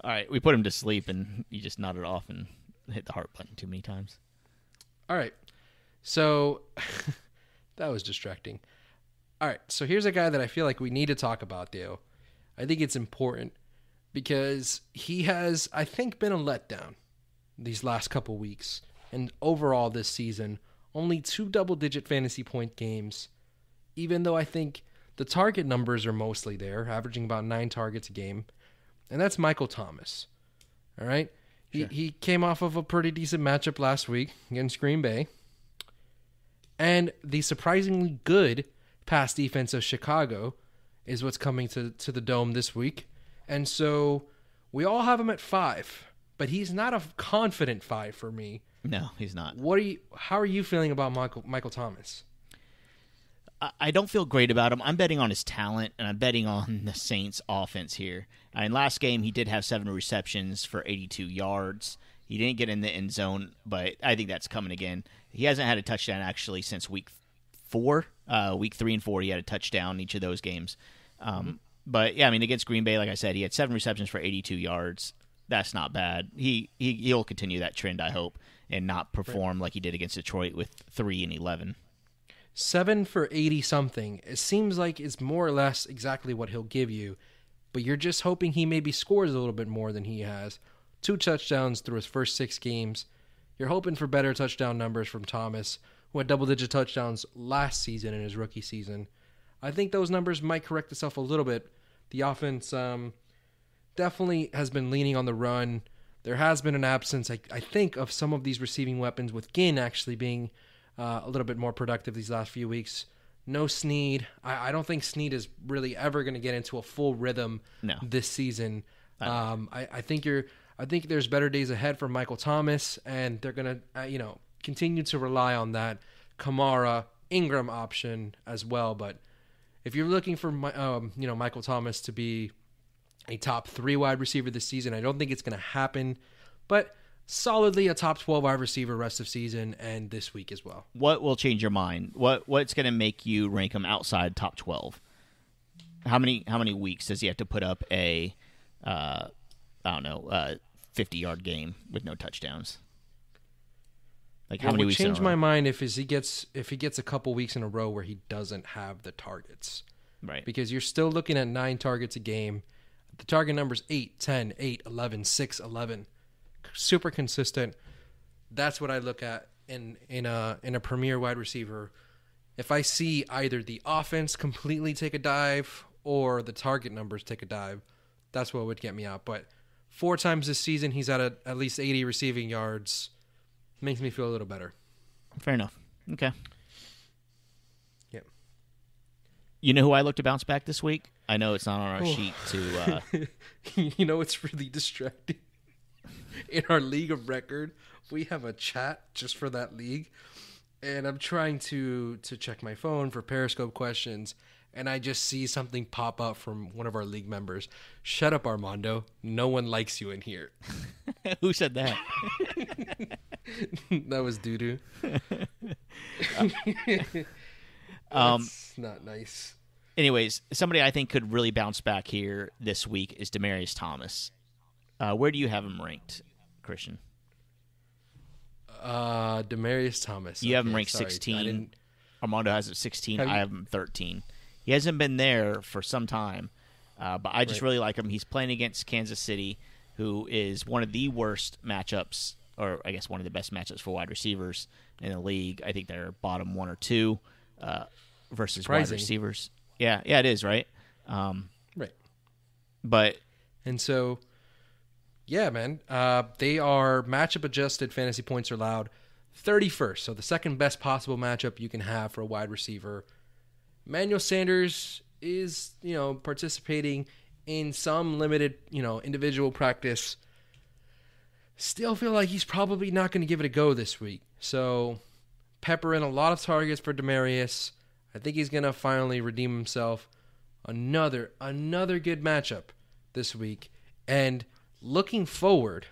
All right, we put him to sleep, and he just nodded off and hit the heart button too many times. All right, so that was distracting. All right, so here's a guy that I feel like we need to talk about, Dale. I think it's important because he has, I think, been a letdown these last couple weeks. And overall this season, only 2 double-digit fantasy point games, even though I think the target numbers are mostly there, averaging about 9 targets a game. And that's Michael Thomas. All right? Sure. He came off of a pretty decent matchup last week against Green Bay. And the surprisingly good pass defense of Chicago is what's coming to the Dome this week. And so we all have him at 5, but he's not a confident 5 for me. No, he's not. How are you feeling about Michael Thomas? I don't feel great about him. I'm betting on his talent, and I'm betting on the Saints' offense here. In last game, he did have 7 receptions for 82 yards. He didn't get in the end zone, but I think that's coming again. He hasn't had a touchdown, actually, since week 4. Week 3 and 4, he had a touchdown in each of those games. But, yeah, I mean, against Green Bay, like I said, he had 7 receptions for 82 yards. That's not bad. He'll continue that trend, I hope, and not perform like he did against Detroit with 3 and 11. 7 for 80-something. It seems like it's more or less exactly what he'll give you, but you're just hoping he maybe scores a little bit more than he has. 2 touchdowns through his first 6 games. You're hoping for better touchdown numbers from Thomas, who had double-digit touchdowns last season in his rookie season. I think those numbers might correct itself a little bit. The offense definitely has been leaning on the run. There has been an absence, I think, of some of these receiving weapons, with Ginn actually being a little bit more productive these last few weeks. No Snead. I don't think Snead is really ever going to get into a full rhythm this season. I think there's better days ahead for Michael Thomas, and they're going to continue to rely on that Kamara Ingram option as well. But if you're looking for Michael Thomas to be a top 3 wide receiver this season, I don't think it's going to happen, but solidly a top 12 wide receiver rest of season and this week as well. What will change your mind? What's going to make you rank him outside top 12? How many weeks does he have to put up a 50-yard game with no touchdowns? Like how many weeks? Change my mind if he gets a couple weeks in a row where he doesn't have the targets. Right. Because you're still looking at 9 targets a game. The target number's 8, 10, 8, 11, 6, 11. Super consistent. That's what I look at in a premier wide receiver. If I see either the offense completely take a dive or the target numbers take a dive, that's what would get me out. But 4 times this season, he's at least 80 receiving yards. Makes me feel a little better. Fair enough. Okay. Yep. You know who I look to bounce back this week? I know it's not on our sheet to... You know, it's really distracting. In our league of record, we have a chat just for that league. And I'm trying to check my phone for Periscope questions. And I just see something pop up from one of our league members. Shut up, Armando. No one likes you in here. Who said that? That was Doo-Doo. That's not nice. Anyways, somebody I think could really bounce back here this week is Demaryius Thomas. Where do you have him ranked, Christian? Demaryius Thomas. You have him ranked 16. Armando has it 16. I have him 13. He hasn't been there for some time, but I just really like him. He's playing against Kansas City, who is one of the worst matchups, or I guess one of the best matchups for wide receivers in the league. I think they're bottom 1 or 2 versus wide receivers. Yeah, it is, right? Right. But and so, yeah, man, they are matchup adjusted. Fantasy points are allowed 31st, so the second best possible matchup you can have for a wide receiver. Emmanuel Sanders is, participating in some limited, individual practice. Still feel like he's probably not going to give it a go this week. So, pepper in a lot of targets for Demaryius. I think he's going to finally redeem himself. Another good matchup this week. And looking forward,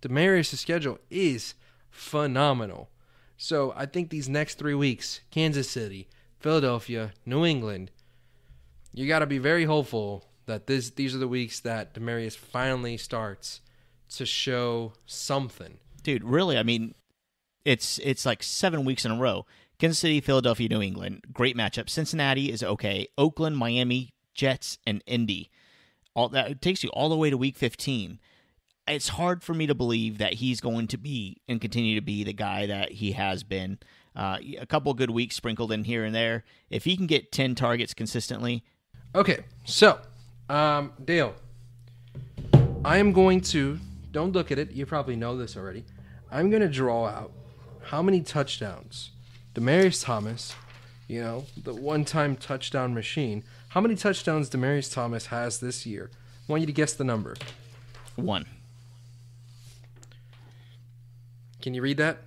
Demaryius' schedule is phenomenal. So I think these next 3 weeks, Kansas City, Philadelphia, New England, you got to be very hopeful that these are the weeks that Demaryius finally starts to show something. Dude, really, I mean, it's like 7 weeks in a row. Kansas City, Philadelphia, New England, great matchup. Cincinnati is okay. Oakland, Miami, Jets, and Indy. All that it takes you all the way to week 15. It's hard for me to believe that he's going to be and continue to be the guy that he has been. A couple good weeks sprinkled in here and there. If he can get 10 targets consistently. Okay, so, Dale, I am going to, don't look at it, you probably know this already. I'm going to draw out how many touchdowns Demaryius Thomas, the one-time touchdown machine, how many touchdowns Demaryius Thomas has this year. I want you to guess the number. 1. Can you read that?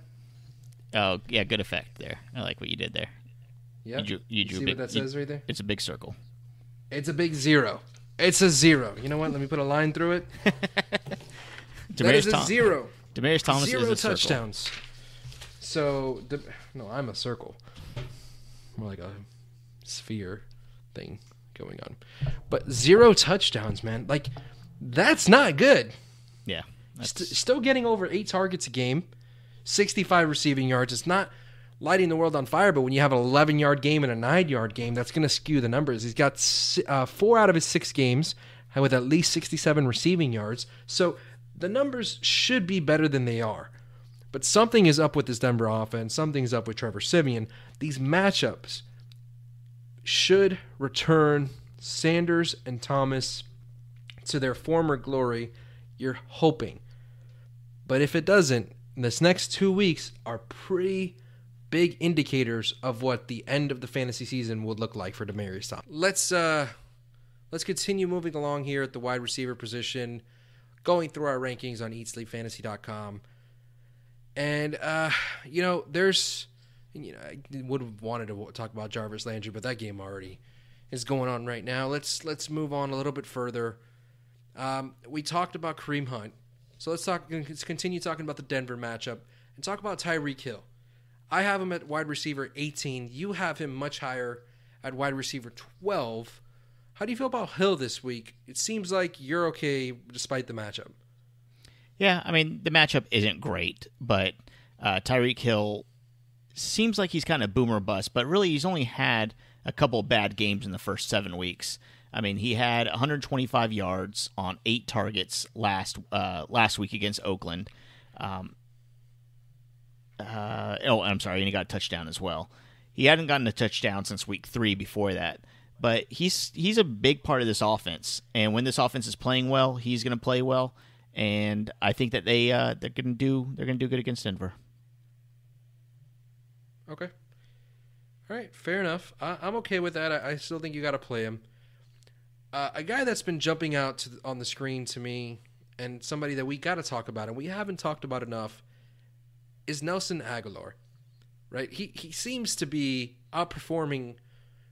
Oh, yeah, good effect there. I like what you did there. Yeah. You drew see what that says right there? It's a big circle. It's a big 0. It's a 0. You know what? Let me put a line through it. That is a 0. Demaryius Thomas 0 is a touchdowns. Circle. So, no, I'm a circle. More like a sphere thing going on. But 0 touchdowns, man. Like, that's not good. Yeah. Still getting over 8 targets a game, 65 receiving yards. It's not lighting the world on fire, but when you have an 11-yard game and a 9-yard game, that's going to skew the numbers. He's got 4 out of his 6 games with at least 67 receiving yards. So the numbers should be better than they are. But something is up with this Denver offense. Something's up with Trevor Siemian. These matchups should return Sanders and Thomas to their former glory. You're hoping. But if it doesn't, this next 2 weeks are pretty big indicators of what the end of the fantasy season would look like for Demaryius Thomas. Let's continue moving along here at the wide receiver position, going through our rankings on EatSleepFantasy.com. And, I would have wanted to talk about Jarvis Landry, but that game already is going on right now. Let's move on a little bit further. We talked about Kareem Hunt. So let's continue talking about the Denver matchup and talk about Tyreek Hill. I have him at wide receiver 18. You have him much higher at wide receiver 12. How do you feel about Hill this week? It seems like you're okay despite the matchup. Yeah, I mean, the matchup isn't great, but Tyreek Hill seems like he's kind of boomer bust, but really he's only had a couple bad games in the first 7 weeks. I mean, he had 125 yards on 8 targets last week against Oakland. I'm sorry, and he got a touchdown as well. He hadn't gotten a touchdown since week 3 before that. But he's a big part of this offense, and when this offense is playing well, he's going to play well. And I think that they're going to do good against Denver. Okay. All right, fair enough. I'm okay with that. I still think you got to play him. A guy that's been jumping out on the screen to me, and somebody that we got to talk about, and we haven't talked about enough, is Nelson Aguilar. Right? He seems to be outperforming,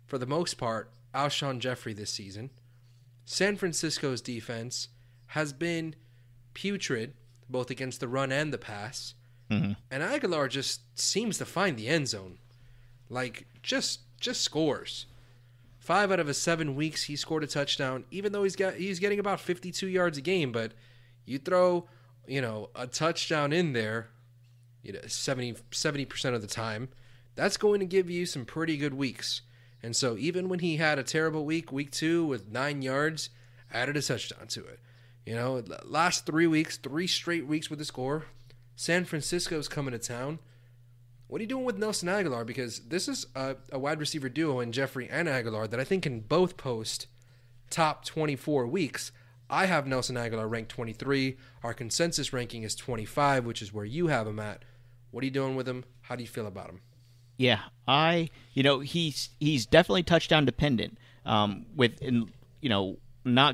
for the most part, Alshon Jeffrey this season. San Francisco's defense has been putrid, both against the run and the pass. Mm-hmm. And Aguilar just seems to find the end zone. Like, just scores. 5 out of his 7 weeks, he scored a touchdown, even though he's getting about 52 yards a game. But you throw, a touchdown in there, 70% of the time, that's going to give you some pretty good weeks. And so even when he had a terrible week 2 with 9 yards, added a touchdown to it. Last 3 weeks, 3 straight weeks with a score. San Francisco's coming to town. What are you doing with Nelson Aguilar? Because this is a wide receiver duo in Jeffrey and Aguilar that I think can both post top 24 weeks. I have Nelson Aguilar ranked 23. Our consensus ranking is 25, which is where you have him at. What are you doing with him? How do you feel about him? Yeah, he's definitely touchdown dependent. Not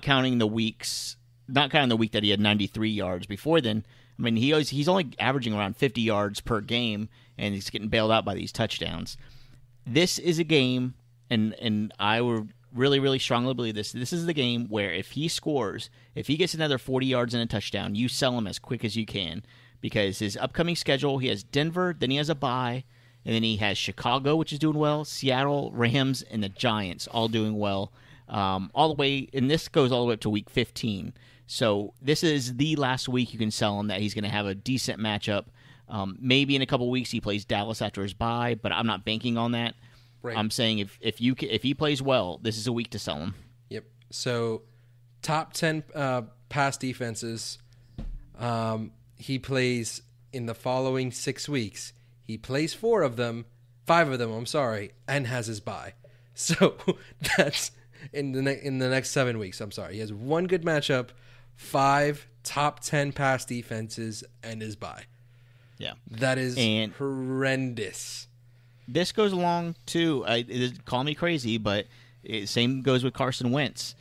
counting the weeks, not counting the week that he had 93 yards before then. I mean, he's only averaging around 50 yards per game, and he's getting bailed out by these touchdowns. This is a game, and I would really, really strongly believe this. This is the game where if he scores, if he gets another 40 yards and a touchdown, you sell him as quick as you can, because his upcoming schedule, he has Denver, then he has a bye, and then he has Chicago, which is doing well, Seattle, Rams, and the Giants, all doing well. All the way, and this goes all the way up to week 15. So this is the last week you can sell him that he's going to have a decent matchup. Maybe in a couple weeks he plays Dallas after his bye, but I'm not banking on that. Right. I'm saying if he plays well, this is a week to sell him. Yep. So top 10 pass defenses. He plays in the following 6 weeks. He plays 5 of them, and has his bye. So that's in the next 7 weeks. I'm sorry. He has 1 good matchup, 5 top 10 pass defenses, and his bye. Yeah. That is horrendous. This goes along to, call me crazy, but same goes with Carson Wentz.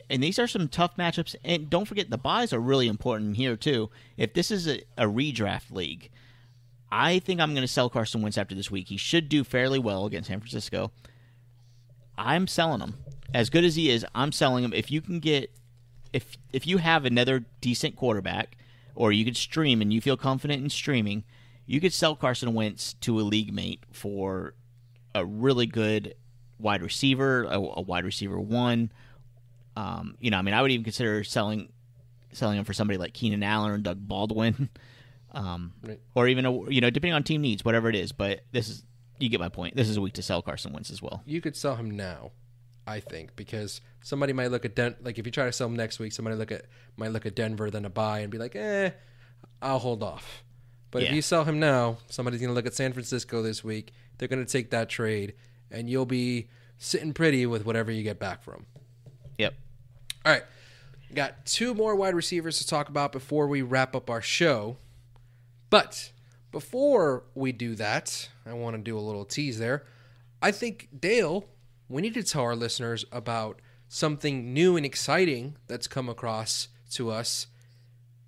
And these are some tough matchups. And don't forget, the buys are really important here, too. If this is a redraft league, I think I'm going to sell Carson Wentz after this week. He should do fairly well against San Francisco. I'm selling him. As good as he is, I'm selling him. If you can get, if you have another decent quarterback, or you could stream and you feel confident in streaming, you could sell Carson Wentz to a league mate for a really good wide receiver, a wide receiver 1. I would even consider selling him for somebody like Keenan Allen or Doug Baldwin, right. Or even depending on team needs, whatever it is. But you get my point. This is a week to sell Carson Wentz as well. You could sell him now. I think, because somebody might look at like if you try to sell them next week, somebody might look at Denver, then a buy, and be like, I'll hold off. But if you sell him now, somebody's going to look at San Francisco this week. They're going to take that trade, and you'll be sitting pretty with whatever you get back from. Yep. All right. Got 2 more wide receivers to talk about before we wrap up our show. But before we do that, I want to do a little tease there. I think, Dale, we need to tell our listeners about something new and exciting that's come across to us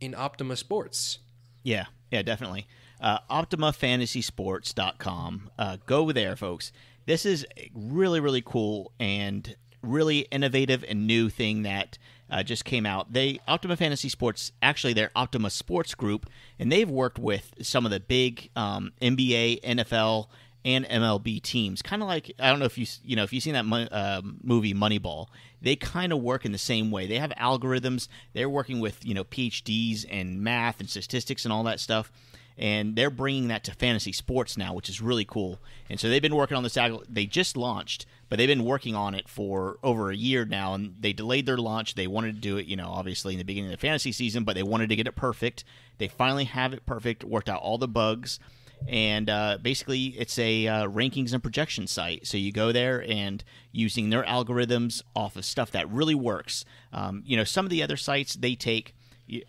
in Optima Sports. Yeah, definitely. OptimaFantasySports.com. Go there, folks. This is a really, really cool and really innovative and new thing that just came out. Optima Fantasy Sports, actually they're Optima Sports Group, and they've worked with some of the big NBA, NFL, and MLB teams. Kind of like, I don't know if you've seen that movie Moneyball. They kind of work in the same way. They have algorithms. They're working with PhDs and math and statistics and all that stuff. And they're bringing that to fantasy sports now, which is really cool. And so they've been working on this. They just launched, but they've been working on it for over a year now. And they delayed their launch. They wanted to do it, obviously in the beginning of the fantasy season, but they wanted to get it perfect. They finally have it perfect, worked out all the bugs. And basically, it's a rankings and projection site. So you go there and using their algorithms off of stuff that really works. Some of the other sites, they take,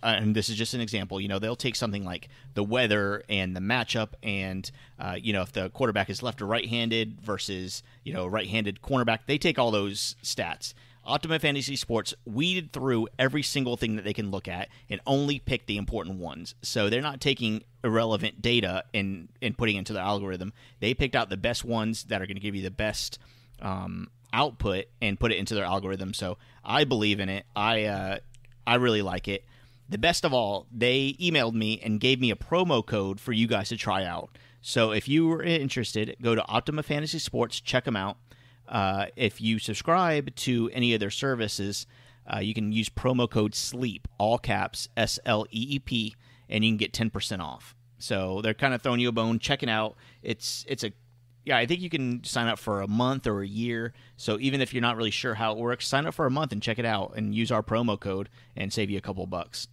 and this is just an example, they'll take something like the weather and the matchup and, if the quarterback is left or right-handed versus, right-handed cornerback, they take all those stats. Optima Fantasy Sports weeded through every single thing that they can look at and only pick the important ones. So they're not taking irrelevant data and putting it into the algorithm. They picked out the best ones that are going to give you the best output and put it into their algorithm. So I believe in it. I really like it. The best of all, they emailed me and gave me a promo code for you guys to try out. So if you were interested, go to Optima Fantasy Sports, check them out. If you subscribe to any of their services, you can use promo code SLEEP, all caps, SLEEP, and you can get 10% off. So they're kind of throwing you a bone. Check it out. I think you can sign up for a month or a year. So even if you're not really sure how it works, sign up for a month and check it out and use our promo code and save you a couple bucks.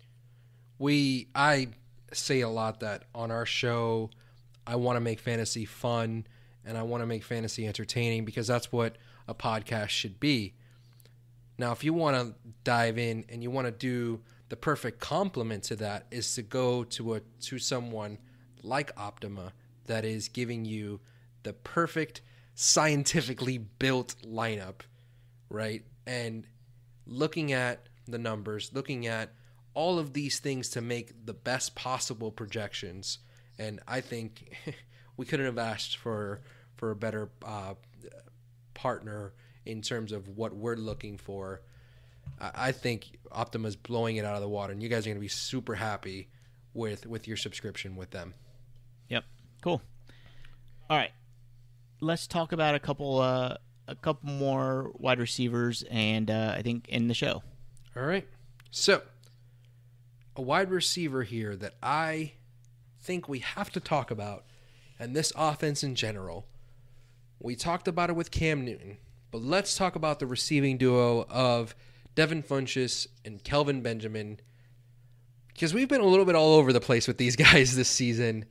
I say a lot that on our show, I want to make fantasy fun and I want to make fantasy entertaining because that's what a podcast should be. Now, if you want to dive in and you want to do the perfect complement to that is to go to someone like Optima that is giving you the perfect scientifically built lineup, right? And looking at the numbers, looking at all of these things to make the best possible projections. And I think we couldn't have asked for a better partner in terms of what we're looking for. I think Optima's blowing it out of the water, and you guys are going to be super happy with your subscription with them. Yep. Cool. All right. Let's talk about a couple more wide receivers and I think in the show. All right. So, a wide receiver here that I think we have to talk about, and this offense in general. We talked about it with Cam Newton, but let's talk about the receiving duo of Devin Funchess and Kelvin Benjamin, because we've been a little bit all over the place with these guys this season.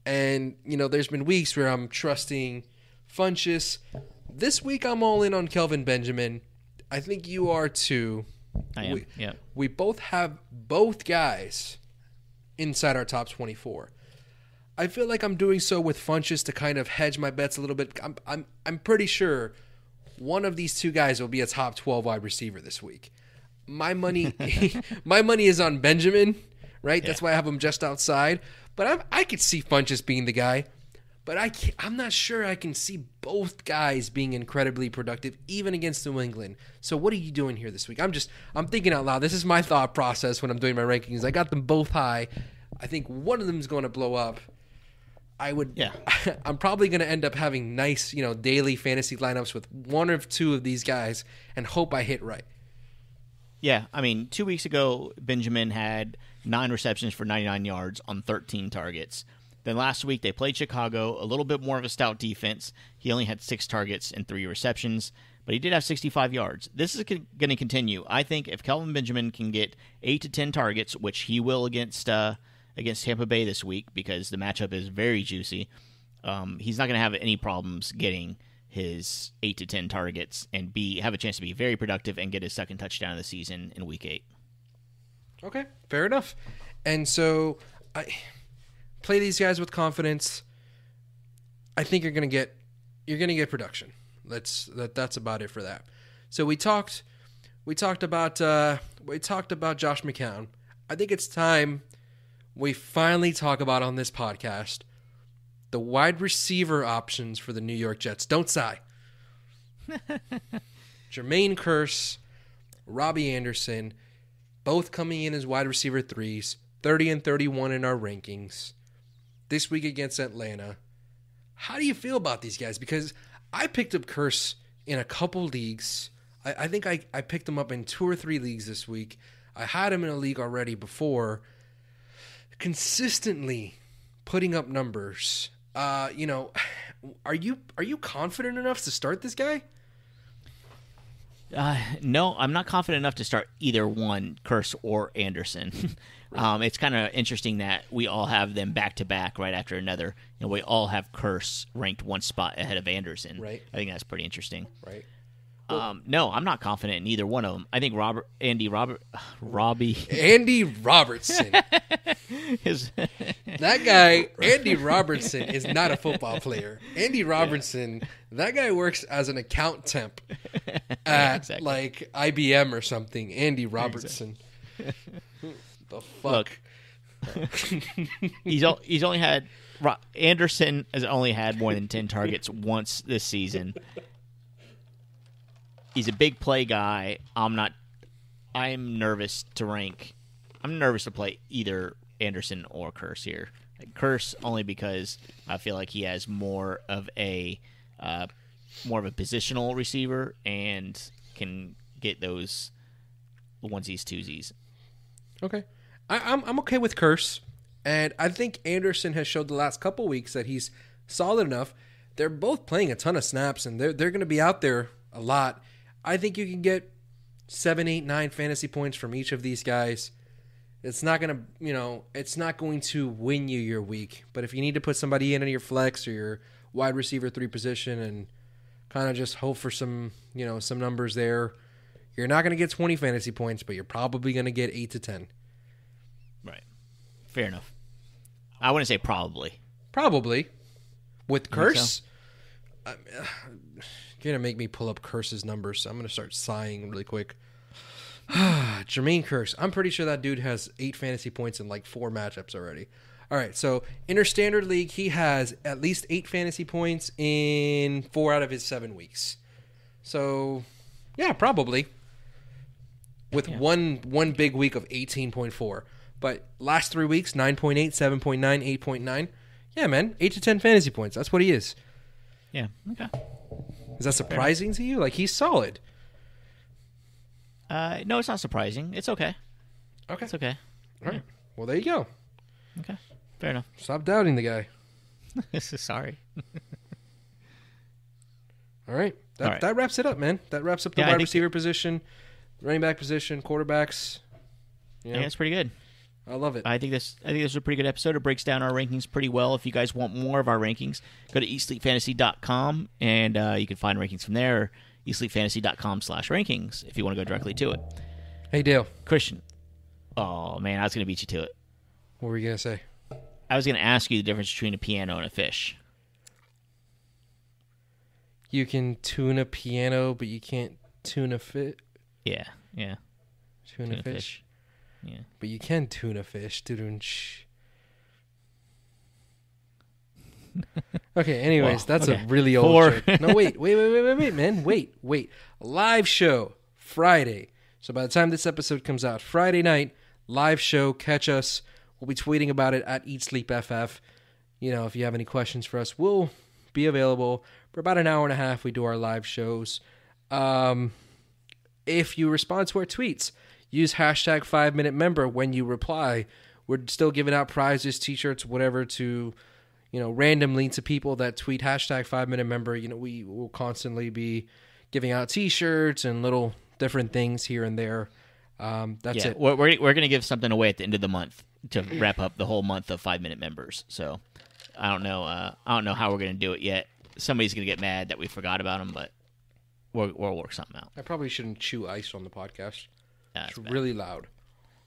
And, there's been weeks where I'm trusting Funchess. This week I'm all in on Kelvin Benjamin. I think you are too. I am, yeah. We both have both guys inside our top 24. I feel like I'm doing so with Funchess to kind of hedge my bets a little bit. I'm pretty sure one of these two guys will be a top 12 wide receiver this week. My money is on Benjamin, right? Yeah. That's why I have him just outside. But I could see Funchess being the guy. But I'm not sure I can see both guys being incredibly productive, even against New England. So what are you doing here this week? I'm thinking out loud. This is my thought process when I'm doing my rankings. I got them both high. I think one of them is going to blow up. I'm probably going to end up having nice, daily fantasy lineups with one or two of these guys and hope I hit right. Yeah, 2 weeks ago, Benjamin had 9 receptions for 99 yards on 13 targets. Then last week, they played Chicago, a little bit more of a stout defense. He only had 6 targets and 3 receptions. but he did have 65 yards. This is going to continue. I think if Kelvin Benjamin can get 8 to 10 targets, which he will against Tampa Bay this week because the matchup is very juicy, he's not going to have any problems getting his 8 to 10 targets and have a chance to be very productive and get his second touchdown of the season in Week 8. Okay, fair enough. And so I play these guys with confidence. I think you're gonna get production. That's about it for that. So we talked about Josh McCown. I think it's time we finally talk about on this podcast the wide receiver options for the New York Jets. Don't sigh. Jermaine Kearse, Robbie Anderson, both coming in as wide receiver 3s, 30 and 31 in our rankings. This week against Atlanta. How do you feel about these guys? Because I picked up Kearse in a couple leagues. I think I picked him up in 2 or 3 leagues this week. I had him in a league already before. Consistently putting up numbers. Are you confident enough to start this guy? No, I'm not confident enough to start either one, Kearse or Anderson. It's kind of interesting that we all have them back-to-back right after another. We all have Kearse ranked one spot ahead of Anderson. Right. I think that's pretty interesting. Right. No, I'm not confident in either one of them. I think Robbie Andy Robertson. That guy, Andy Robertson, is not a football player. Andy Robertson, that guy works as an account temp at like IBM or something. Andy Robertson. The fuck? Look, he's only had Anderson has only had more than 10 targets once this season. He's a big play guy. I'm nervous to rank. I'm nervous to play either Anderson or Kearse here. Kearse only because I feel like he has more of a positional receiver and can get those onesies, twosies. Okay. I'm okay with Kearse, and I think Anderson has showed the last couple weeks that he's solid enough. They're both playing a ton of snaps, and they're going to be out there a lot. I think you can get 7, 8, 9 fantasy points from each of these guys. It's not going to win you your week, but if you need to put somebody in your flex or your wide receiver 3 position and kind of just hope for some numbers there, you're not going to get 20 fantasy points, but you're probably going to get 8 to 10. Right. Fair enough. I wouldn't say probably. Probably. With Kearse, you're going to make me pull up Kearse's numbers, so I'm going to start sighing really quick. Jermaine Kearse. I'm pretty sure that dude has 8 fantasy points in like 4 matchups already. All right, so in our standard league, he has at least 8 fantasy points in 4 out of his 7 weeks. So, yeah, probably. With one big week of 18.4. But last 3 weeks, 9.8, 7.9, 8.9. Yeah, man, 8 to 10 fantasy points. That's what he is. Yeah, okay. Is that surprising to you? Like, he's solid. No, it's not surprising. It's okay. Okay. It's okay. All right. Well, there you go. Okay. Fair enough. Stop doubting the guy. Sorry. All right. That wraps it up, man. That wraps up the wide receiver position, running back position, quarterbacks. Yeah, that's pretty good. I love it. I think this is a pretty good episode. It breaks down our rankings pretty well. If you guys want more of our rankings, go to eatsleepfantasy.com, and you can find rankings from there. eatsleepfantasy.com/rankings if you want to go directly to it. Hey, Dale. Christian. Oh, man, I was going to beat you to it. What were you going to say? I was going to ask you the difference between a piano and a fish. You can tune a piano, but you can't tune a fish. Yeah. Tune a fish. Yeah. But you can tune a fish. Okay, anyways, that's a really old joke. No, wait, man. Wait. Live show, Friday. So by the time this episode comes out, Friday night, live show, catch us. We'll be tweeting about it at EatSleepFF. If you have any questions for us, we'll be available for about an hour and a half. We do our live shows. If you respond to our tweets, use hashtag 5MinuteMember when you reply. We're still giving out prizes, t-shirts, whatever to, randomly to people that tweet hashtag 5MinuteMember. We will constantly be giving out T-shirts and little different things here and there. That's it. We're going to give something away at the end of the month to wrap up the whole month of 5-minute members. So I don't know how we're going to do it yet. Somebody's going to get mad that we forgot about them, but we'll work something out. I probably shouldn't chew ice on the podcast. That's it's bad. really loud.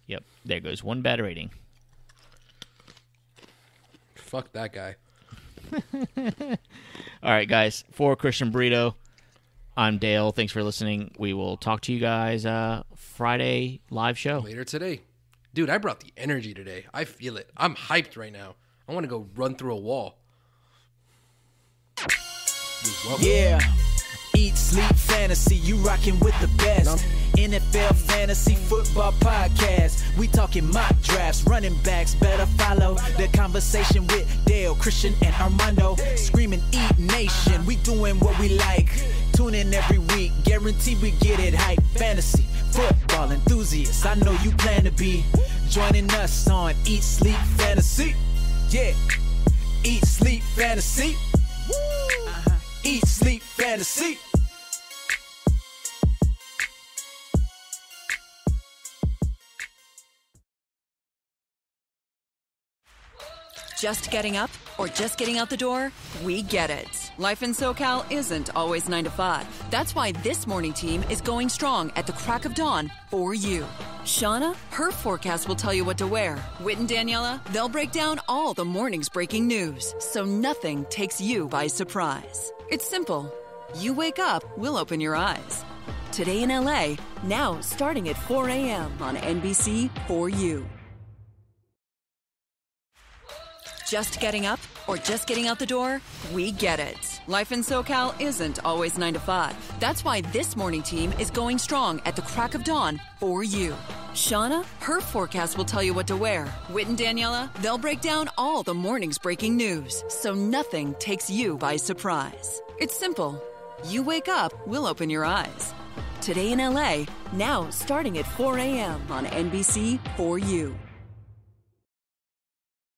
Yep. There goes one bad rating. Fuck that guy. All right, guys. For Christian Brito, I'm Dale. Thanks for listening. We will talk to you guys Friday live show. Later today. Dude, I brought the energy today. I feel it. I'm hyped right now. I want to go run through a wall. Yeah. Eat, sleep, fantasy, you rockin' with the best. NFL Fantasy Football Podcast. We talking mock drafts, running backs, better follow the conversation with Dale, Christian, and Armando. Screaming Eat Nation, we doing what we like. Tune in every week, guarantee we get it hype. Fantasy, football enthusiasts, I know you plan to be joining us on Eat, Sleep, Fantasy. Yeah, Eat, Sleep, Fantasy. Eat, Sleep, Fantasy. Just getting up or just getting out the door? We get it. Life in SoCal isn't always 9 to 5. That's why this morning team is going strong at the crack of dawn for you. Shauna, her forecast will tell you what to wear. Whit and Daniela, they'll break down all the morning's breaking news, so nothing takes you by surprise. It's simple. You wake up, we'll open your eyes. Today in LA, now starting at 4 a.m. on NBC for you. Just getting up or just getting out the door? We get it. Life in SoCal isn't always 9 to 5. That's why this morning team is going strong at the crack of dawn for you. Shauna, her forecast will tell you what to wear. Whit and Daniela, they'll break down all the morning's breaking news, so nothing takes you by surprise. It's simple. You wake up, we'll open your eyes. Today in LA, now starting at 4 a.m. on NBC for you.